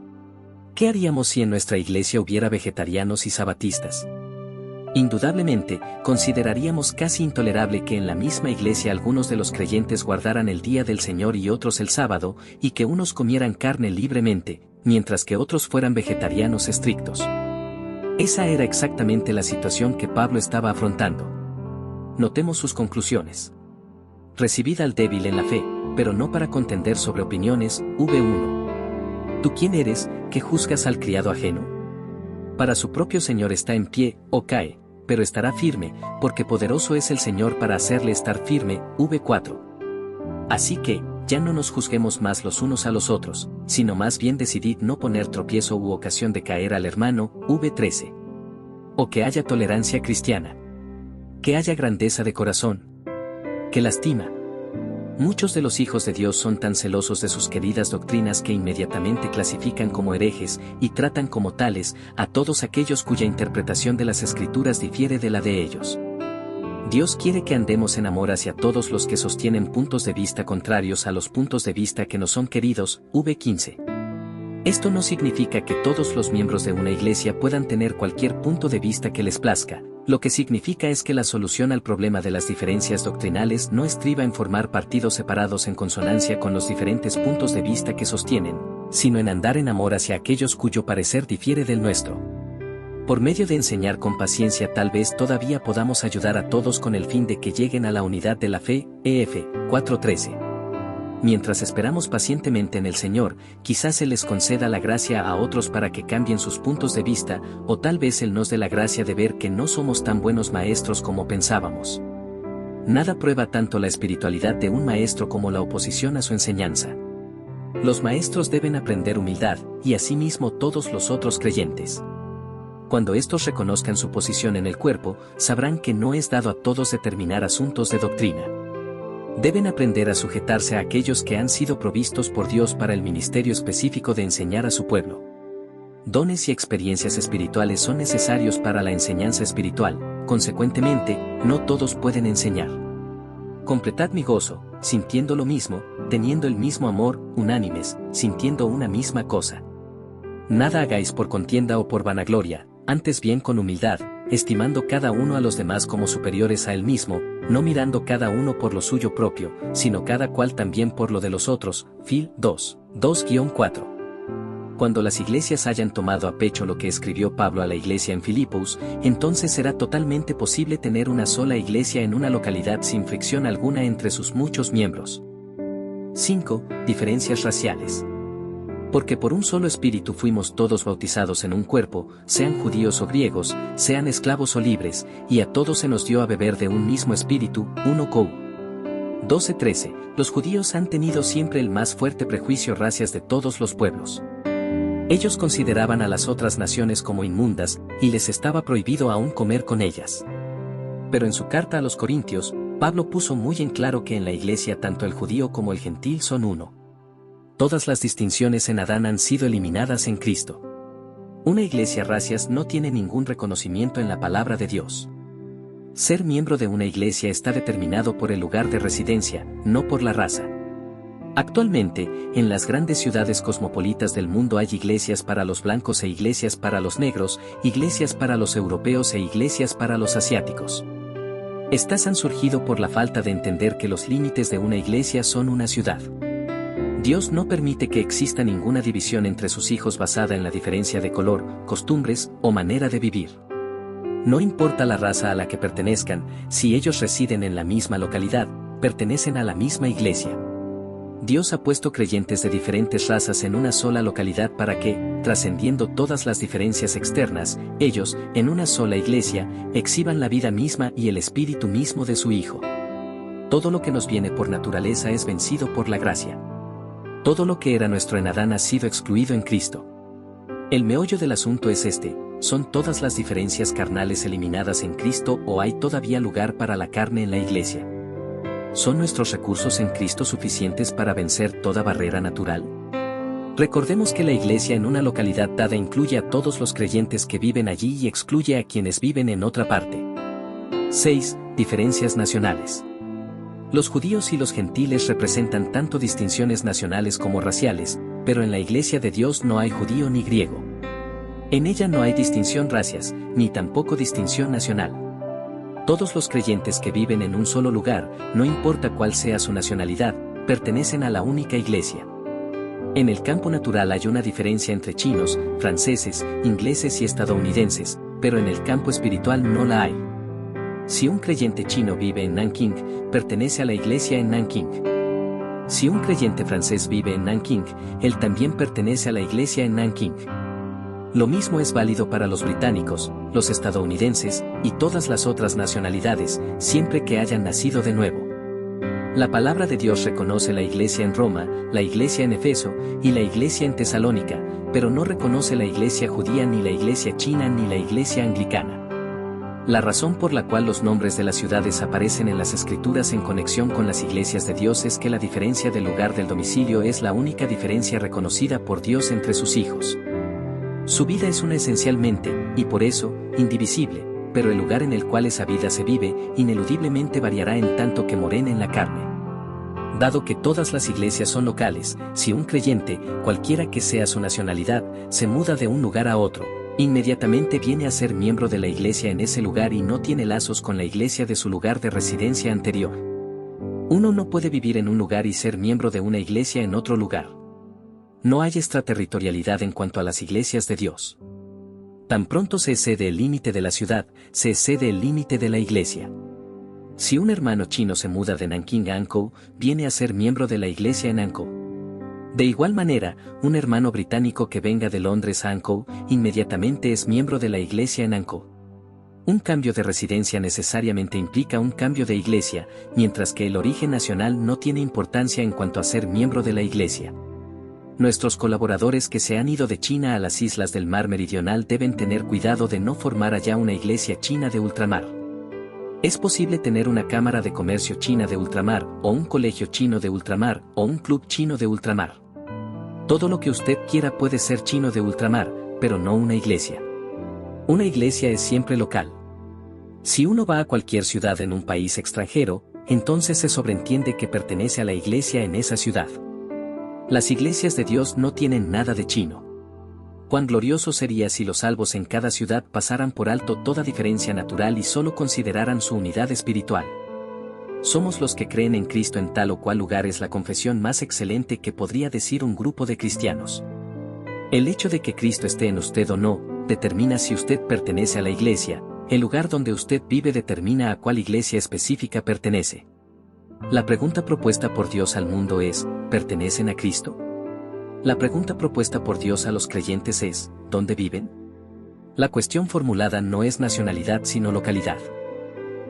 ¿Qué haríamos si en nuestra iglesia hubiera vegetarianos y sabatistas? Indudablemente, consideraríamos casi intolerable que en la misma iglesia algunos de los creyentes guardaran el día del Señor y otros el sábado, y que unos comieran carne libremente, mientras que otros fueran vegetarianos estrictos. Esa era exactamente la situación que Pablo estaba afrontando. Notemos sus conclusiones. Recibid al débil en la fe, pero no para contender sobre opiniones. V1. ¿Tú quién eres, que juzgas al criado ajeno? Para su propio Señor está en pie, o cae, pero estará firme, porque poderoso es el Señor para hacerle estar firme. V4. Así que, ya no nos juzguemos más los unos a los otros, sino más bien decidid no poner tropiezo u ocasión de caer al hermano. V13. O que haya tolerancia cristiana. Que haya grandeza de corazón. Que lastima. Muchos de los hijos de Dios son tan celosos de sus queridas doctrinas que inmediatamente clasifican como herejes y tratan como tales a todos aquellos cuya interpretación de las Escrituras difiere de la de ellos. Dios quiere que andemos en amor hacia todos los que sostienen puntos de vista contrarios a los puntos de vista que nos son queridos. V15. Esto no significa que todos los miembros de una iglesia puedan tener cualquier punto de vista que les plazca. Lo que significa es que la solución al problema de las diferencias doctrinales no estriba en formar partidos separados en consonancia con los diferentes puntos de vista que sostienen, sino en andar en amor hacia aquellos cuyo parecer difiere del nuestro. Por medio de enseñar con paciencia tal vez todavía podamos ayudar a todos con el fin de que lleguen a la unidad de la fe. EF 4:13. Mientras esperamos pacientemente en el Señor, quizás Él les conceda la gracia a otros para que cambien sus puntos de vista, o tal vez Él nos dé la gracia de ver que no somos tan buenos maestros como pensábamos. Nada prueba tanto la espiritualidad de un maestro como la oposición a su enseñanza. Los maestros deben aprender humildad, y asimismo todos los otros creyentes. Cuando estos reconozcan su posición en el cuerpo, sabrán que no es dado a todos determinar asuntos de doctrina. Deben aprender a sujetarse a aquellos que han sido provistos por Dios para el ministerio específico de enseñar a su pueblo. Dones y experiencias espirituales son necesarios para la enseñanza espiritual, consecuentemente, no todos pueden enseñar. Completad mi gozo, sintiendo lo mismo, teniendo el mismo amor, unánimes, sintiendo una misma cosa. Nada hagáis por contienda o por vanagloria, antes bien con humildad, estimando cada uno a los demás como superiores a él mismo, no mirando cada uno por lo suyo propio, sino cada cual también por lo de los otros. Fil 2:4. Cuando las iglesias hayan tomado a pecho lo que escribió Pablo a la iglesia en Filipos, entonces será totalmente posible tener una sola iglesia en una localidad sin fricción alguna entre sus muchos miembros. 5. Diferencias raciales. Porque por un solo espíritu fuimos todos bautizados en un cuerpo, sean judíos o griegos, sean esclavos o libres, y a todos se nos dio a beber de un mismo espíritu. 1 Cor. 12:13. Los judíos han tenido siempre el más fuerte prejuicio racias de todos los pueblos. Ellos consideraban a las otras naciones como inmundas, y les estaba prohibido aún comer con ellas. Pero en su carta a los Corintios, Pablo puso muy en claro que en la iglesia tanto el judío como el gentil son uno. Todas las distinciones en Adán han sido eliminadas en Cristo. Una iglesia racias no tiene ningún reconocimiento en la palabra de Dios. Ser miembro de una iglesia está determinado por el lugar de residencia, no por la raza. Actualmente, en las grandes ciudades cosmopolitas del mundo hay iglesias para los blancos e iglesias para los negros, iglesias para los europeos e iglesias para los asiáticos. Estas han surgido por la falta de entender que los límites de una iglesia son una ciudad. Dios no permite que exista ninguna división entre sus hijos basada en la diferencia de color, costumbres o manera de vivir. No importa la raza a la que pertenezcan, si ellos residen en la misma localidad, pertenecen a la misma iglesia. Dios ha puesto creyentes de diferentes razas en una sola localidad para que, trascendiendo todas las diferencias externas, ellos, en una sola iglesia, exhiban la vida misma y el espíritu mismo de su Hijo. Todo lo que nos viene por naturaleza es vencido por la gracia. Todo lo que era nuestro en Adán ha sido excluido en Cristo. El meollo del asunto es este: ¿son todas las diferencias carnales eliminadas en Cristo o hay todavía lugar para la carne en la iglesia? ¿Son nuestros recursos en Cristo suficientes para vencer toda barrera natural? Recordemos que la iglesia en una localidad dada incluye a todos los creyentes que viven allí y excluye a quienes viven en otra parte. 6. Diferencias nacionales. Los judíos y los gentiles representan tanto distinciones nacionales como raciales, pero en la iglesia de Dios no hay judío ni griego. En ella no hay distinción racias, ni tampoco distinción nacional. Todos los creyentes que viven en un solo lugar, no importa cuál sea su nacionalidad, pertenecen a la única iglesia. En el campo natural hay una diferencia entre chinos, franceses, ingleses y estadounidenses, pero en el campo espiritual no la hay. Si un creyente chino vive en Nanking, pertenece a la iglesia en Nanking. Si un creyente francés vive en Nanking, él también pertenece a la iglesia en Nanking. Lo mismo es válido para los británicos, los estadounidenses, y todas las otras nacionalidades, siempre que hayan nacido de nuevo. La palabra de Dios reconoce la iglesia en Roma, la iglesia en Efeso, y la iglesia en Tesalónica, pero no reconoce la iglesia judía ni la iglesia china ni la iglesia anglicana. La razón por la cual los nombres de las ciudades aparecen en las Escrituras en conexión con las iglesias de Dios es que la diferencia del lugar del domicilio es la única diferencia reconocida por Dios entre sus hijos. Su vida es una esencialmente, y por eso, indivisible, pero el lugar en el cual esa vida se vive, ineludiblemente variará en tanto que moren en la carne. Dado que todas las iglesias son locales, si un creyente, cualquiera que sea su nacionalidad, se muda de un lugar a otro, inmediatamente viene a ser miembro de la iglesia en ese lugar y no tiene lazos con la iglesia de su lugar de residencia anterior. Uno no puede vivir en un lugar y ser miembro de una iglesia en otro lugar. No hay extraterritorialidad en cuanto a las iglesias de Dios. Tan pronto se excede el límite de la ciudad, se excede el límite de la iglesia. Si un hermano chino se muda de Nanking a Angkou, viene a ser miembro de la iglesia en Angkou. De igual manera, un hermano británico que venga de Londres a Angkou, inmediatamente es miembro de la iglesia en Angkou. Un cambio de residencia necesariamente implica un cambio de iglesia, mientras que el origen nacional no tiene importancia en cuanto a ser miembro de la iglesia. Nuestros colaboradores que se han ido de China a las islas del Mar Meridional deben tener cuidado de no formar allá una iglesia china de ultramar. Es posible tener una cámara de comercio china de ultramar, o un colegio chino de ultramar, o un club chino de ultramar. Todo lo que usted quiera puede ser chino de ultramar, pero no una iglesia. Una iglesia es siempre local. Si uno va a cualquier ciudad en un país extranjero, entonces se sobreentiende que pertenece a la iglesia en esa ciudad. Las iglesias de Dios no tienen nada de chino. Cuán glorioso sería si los salvos en cada ciudad pasaran por alto toda diferencia natural y solo consideraran su unidad espiritual. Somos los que creen en Cristo en tal o cual lugar es la confesión más excelente que podría decir un grupo de cristianos. El hecho de que Cristo esté en usted o no, determina si usted pertenece a la iglesia, el lugar donde usted vive determina a cuál iglesia específica pertenece. La pregunta propuesta por Dios al mundo es, ¿pertenecen a Cristo? La pregunta propuesta por Dios a los creyentes es, ¿dónde viven? La cuestión formulada no es nacionalidad sino localidad.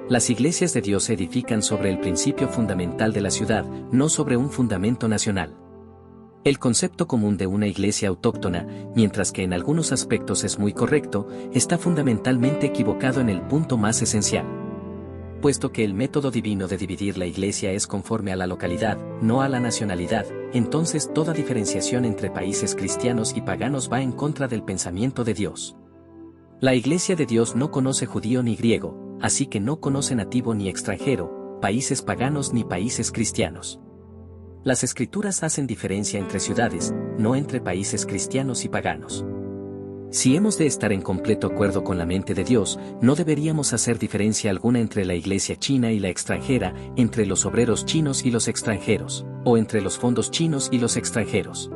Las iglesias de Dios se edifican sobre el principio fundamental de la ciudad, no sobre un fundamento nacional. El concepto común de una iglesia autóctona, mientras que en algunos aspectos es muy correcto, está fundamentalmente equivocado en el punto más esencial. Puesto que el método divino de dividir la iglesia es conforme a la localidad, no a la nacionalidad, entonces toda diferenciación entre países cristianos y paganos va en contra del pensamiento de Dios. La iglesia de Dios no conoce judío ni griego, así que no conoce nativo ni extranjero, países paganos ni países cristianos. Las Escrituras hacen diferencia entre ciudades, no entre países cristianos y paganos. Si hemos de estar en completo acuerdo con la mente de Dios, no deberíamos hacer diferencia alguna entre la iglesia china y la extranjera, entre los obreros chinos y los extranjeros, o entre los fondos chinos y los extranjeros.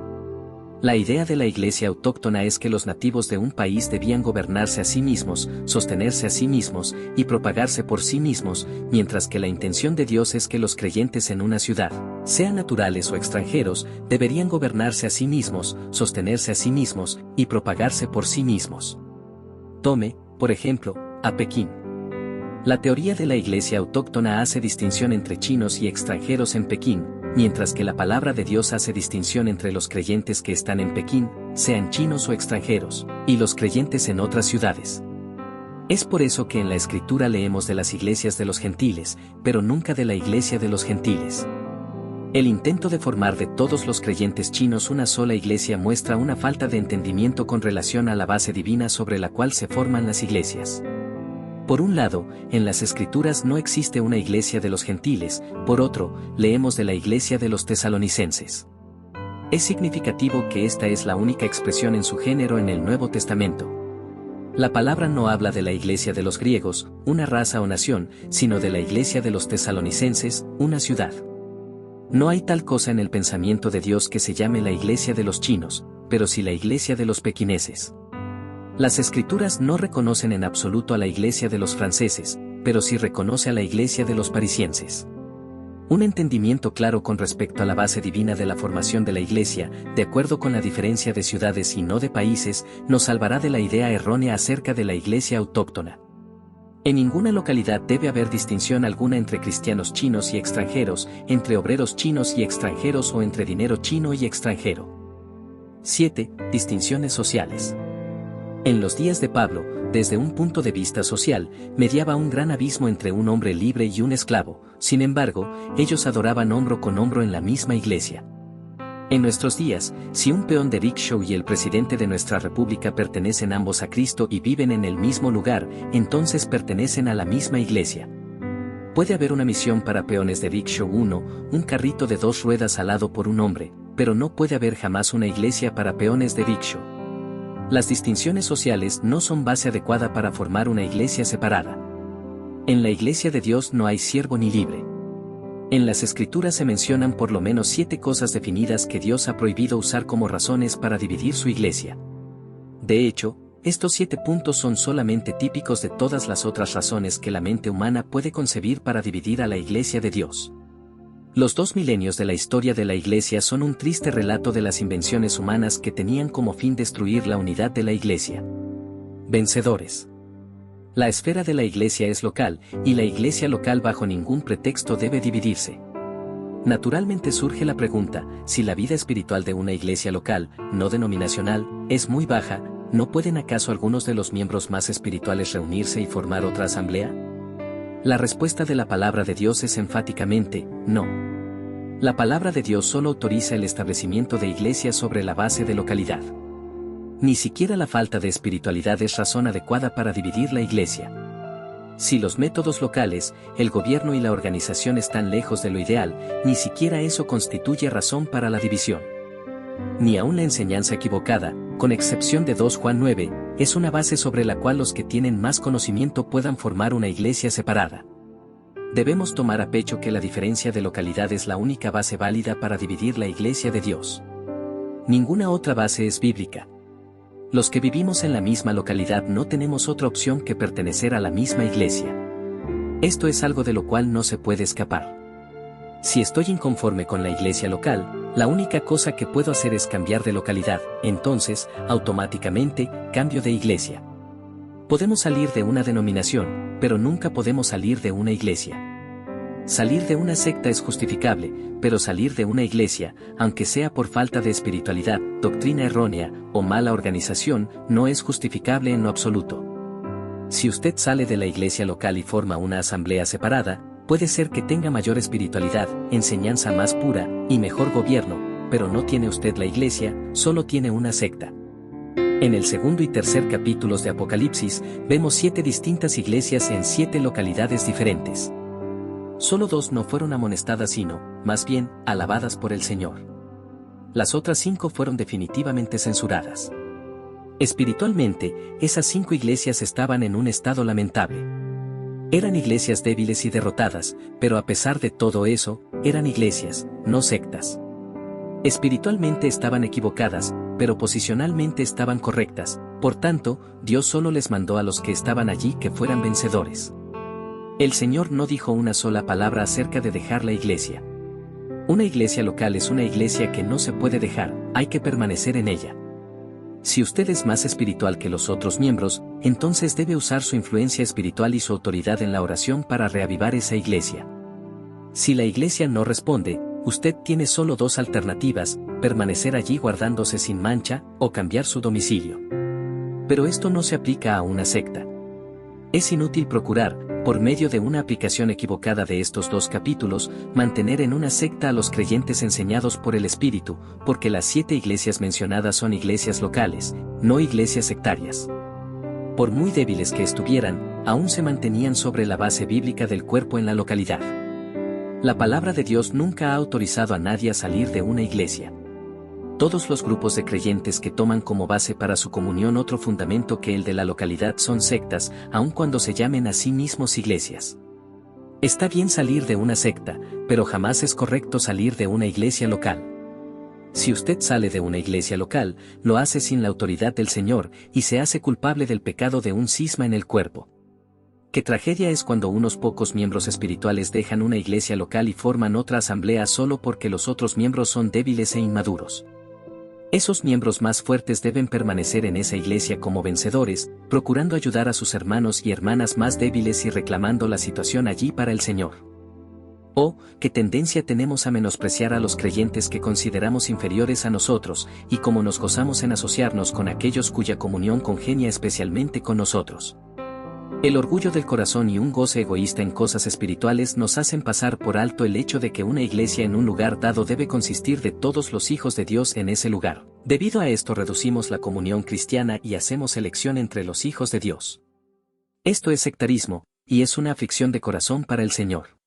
La idea de la iglesia autóctona es que los nativos de un país debían gobernarse a sí mismos, sostenerse a sí mismos y propagarse por sí mismos, mientras que la intención de Dios es que los creyentes en una ciudad, sean naturales o extranjeros, deberían gobernarse a sí mismos, sostenerse a sí mismos y propagarse por sí mismos. Tome, por ejemplo, a Pekín. La teoría de la iglesia autóctona hace distinción entre chinos y extranjeros en Pekín, mientras que la palabra de Dios hace distinción entre los creyentes que están en Pekín, sean chinos o extranjeros, y los creyentes en otras ciudades. Es por eso que en la Escritura leemos de las iglesias de los gentiles, pero nunca de la iglesia de los gentiles. El intento de formar de todos los creyentes chinos una sola iglesia muestra una falta de entendimiento con relación a la base divina sobre la cual se forman las iglesias. Por un lado, en las Escrituras no existe una iglesia de los gentiles, por otro, leemos de la iglesia de los tesalonicenses. Es significativo que esta es la única expresión en su género en el Nuevo Testamento. La palabra no habla de la iglesia de los griegos, una raza o nación, sino de la iglesia de los tesalonicenses, una ciudad. No hay tal cosa en el pensamiento de Dios que se llame la iglesia de los chinos, pero sí la iglesia de los pequineses. Las Escrituras no reconocen en absoluto a la iglesia de los franceses, pero sí reconoce a la iglesia de los parisienses. Un entendimiento claro con respecto a la base divina de la formación de la iglesia, de acuerdo con la diferencia de ciudades y no de países, nos salvará de la idea errónea acerca de la iglesia autóctona. En ninguna localidad debe haber distinción alguna entre cristianos chinos y extranjeros, entre obreros chinos y extranjeros o entre dinero chino y extranjero. 7. Distinciones sociales. En los días de Pablo, desde un punto de vista social, mediaba un gran abismo entre un hombre libre y un esclavo, sin embargo, ellos adoraban hombro con hombro en la misma iglesia. En nuestros días, si un peón de rickshaw y el presidente de nuestra república pertenecen ambos a Cristo y viven en el mismo lugar, entonces pertenecen a la misma iglesia. Puede haber una misión para peones de rickshaw 1, un carrito de 2 ruedas alado por un hombre, pero no puede haber jamás una iglesia para peones de rickshaw. Las distinciones sociales no son base adecuada para formar una iglesia separada. En la iglesia de Dios no hay siervo ni libre. En las Escrituras se mencionan por lo menos 7 cosas definidas que Dios ha prohibido usar como razones para dividir su iglesia. De hecho, estos 7 puntos son solamente típicos de todas las otras razones que la mente humana puede concebir para dividir a la iglesia de Dios. Los 2 milenios de la historia de la iglesia son un triste relato de las invenciones humanas que tenían como fin destruir la unidad de la iglesia. Vencedores. La esfera de la iglesia es local, y la iglesia local bajo ningún pretexto debe dividirse. Naturalmente surge la pregunta, si la vida espiritual de una iglesia local, no denominacional, es muy baja, ¿no pueden acaso algunos de los miembros más espirituales reunirse y formar otra asamblea? La respuesta de la palabra de Dios es enfáticamente, no. La palabra de Dios solo autoriza el establecimiento de iglesias sobre la base de localidad. Ni siquiera la falta de espiritualidad es razón adecuada para dividir la iglesia. Si los métodos locales, el gobierno y la organización están lejos de lo ideal, ni siquiera eso constituye razón para la división. Ni aun la enseñanza equivocada, con excepción de 2 Juan 9, es una base sobre la cual los que tienen más conocimiento puedan formar una iglesia separada. Debemos tomar a pecho que la diferencia de localidad es la única base válida para dividir la iglesia de Dios. Ninguna otra base es bíblica. Los que vivimos en la misma localidad no tenemos otra opción que pertenecer a la misma iglesia. Esto es algo de lo cual no se puede escapar. Si estoy inconforme con la iglesia local, la única cosa que puedo hacer es cambiar de localidad, entonces, automáticamente, cambio de iglesia. Podemos salir de una denominación, pero nunca podemos salir de una iglesia. Salir de una secta es justificable, pero salir de una iglesia, aunque sea por falta de espiritualidad, doctrina errónea, o mala organización, no es justificable en lo absoluto. Si usted sale de la iglesia local y forma una asamblea separada, puede ser que tenga mayor espiritualidad, enseñanza más pura, y mejor gobierno, pero no tiene usted la iglesia, solo tiene una secta. En el 2 y 3 capítulos de Apocalipsis, vemos 7 distintas iglesias en 7 localidades diferentes. Solo 2 no fueron amonestadas sino, más bien, alabadas por el Señor. Las otras 5 fueron definitivamente censuradas. Espiritualmente, esas 5 iglesias estaban en un estado lamentable. Eran iglesias débiles y derrotadas, pero a pesar de todo eso, eran iglesias, no sectas. Espiritualmente estaban equivocadas, pero posicionalmente estaban correctas, por tanto, Dios solo les mandó a los que estaban allí que fueran vencedores. El Señor no dijo una sola palabra acerca de dejar la iglesia. Una iglesia local es una iglesia que no se puede dejar, hay que permanecer en ella. Si usted es más espiritual que los otros miembros, entonces debe usar su influencia espiritual y su autoridad en la oración para reavivar esa iglesia. Si la iglesia no responde, usted tiene solo 2 alternativas: permanecer allí guardándose sin mancha, o cambiar su domicilio. Pero esto no se aplica a una secta. Es inútil procurar, por medio de una aplicación equivocada de estos 2 capítulos, mantener en una secta a los creyentes enseñados por el Espíritu, porque las 7 iglesias mencionadas son iglesias locales, no iglesias sectarias. Por muy débiles que estuvieran, aún se mantenían sobre la base bíblica del cuerpo en la localidad. La palabra de Dios nunca ha autorizado a nadie a salir de una iglesia. Todos los grupos de creyentes que toman como base para su comunión otro fundamento que el de la localidad son sectas, aun cuando se llamen a sí mismos iglesias. Está bien salir de una secta, pero jamás es correcto salir de una iglesia local. Si usted sale de una iglesia local, lo hace sin la autoridad del Señor, y se hace culpable del pecado de un cisma en el cuerpo. Qué tragedia es cuando unos pocos miembros espirituales dejan una iglesia local y forman otra asamblea solo porque los otros miembros son débiles e inmaduros. Esos miembros más fuertes deben permanecer en esa iglesia como vencedores, procurando ayudar a sus hermanos y hermanas más débiles y reclamando la situación allí para el Señor. Oh, qué tendencia tenemos a menospreciar a los creyentes que consideramos inferiores a nosotros, y cómo nos gozamos en asociarnos con aquellos cuya comunión congenia especialmente con nosotros. El orgullo del corazón y un goce egoísta en cosas espirituales nos hacen pasar por alto el hecho de que una iglesia en un lugar dado debe consistir de todos los hijos de Dios en ese lugar. Debido a esto reducimos la comunión cristiana y hacemos elección entre los hijos de Dios. Esto es sectarismo, y es una aflicción de corazón para el Señor.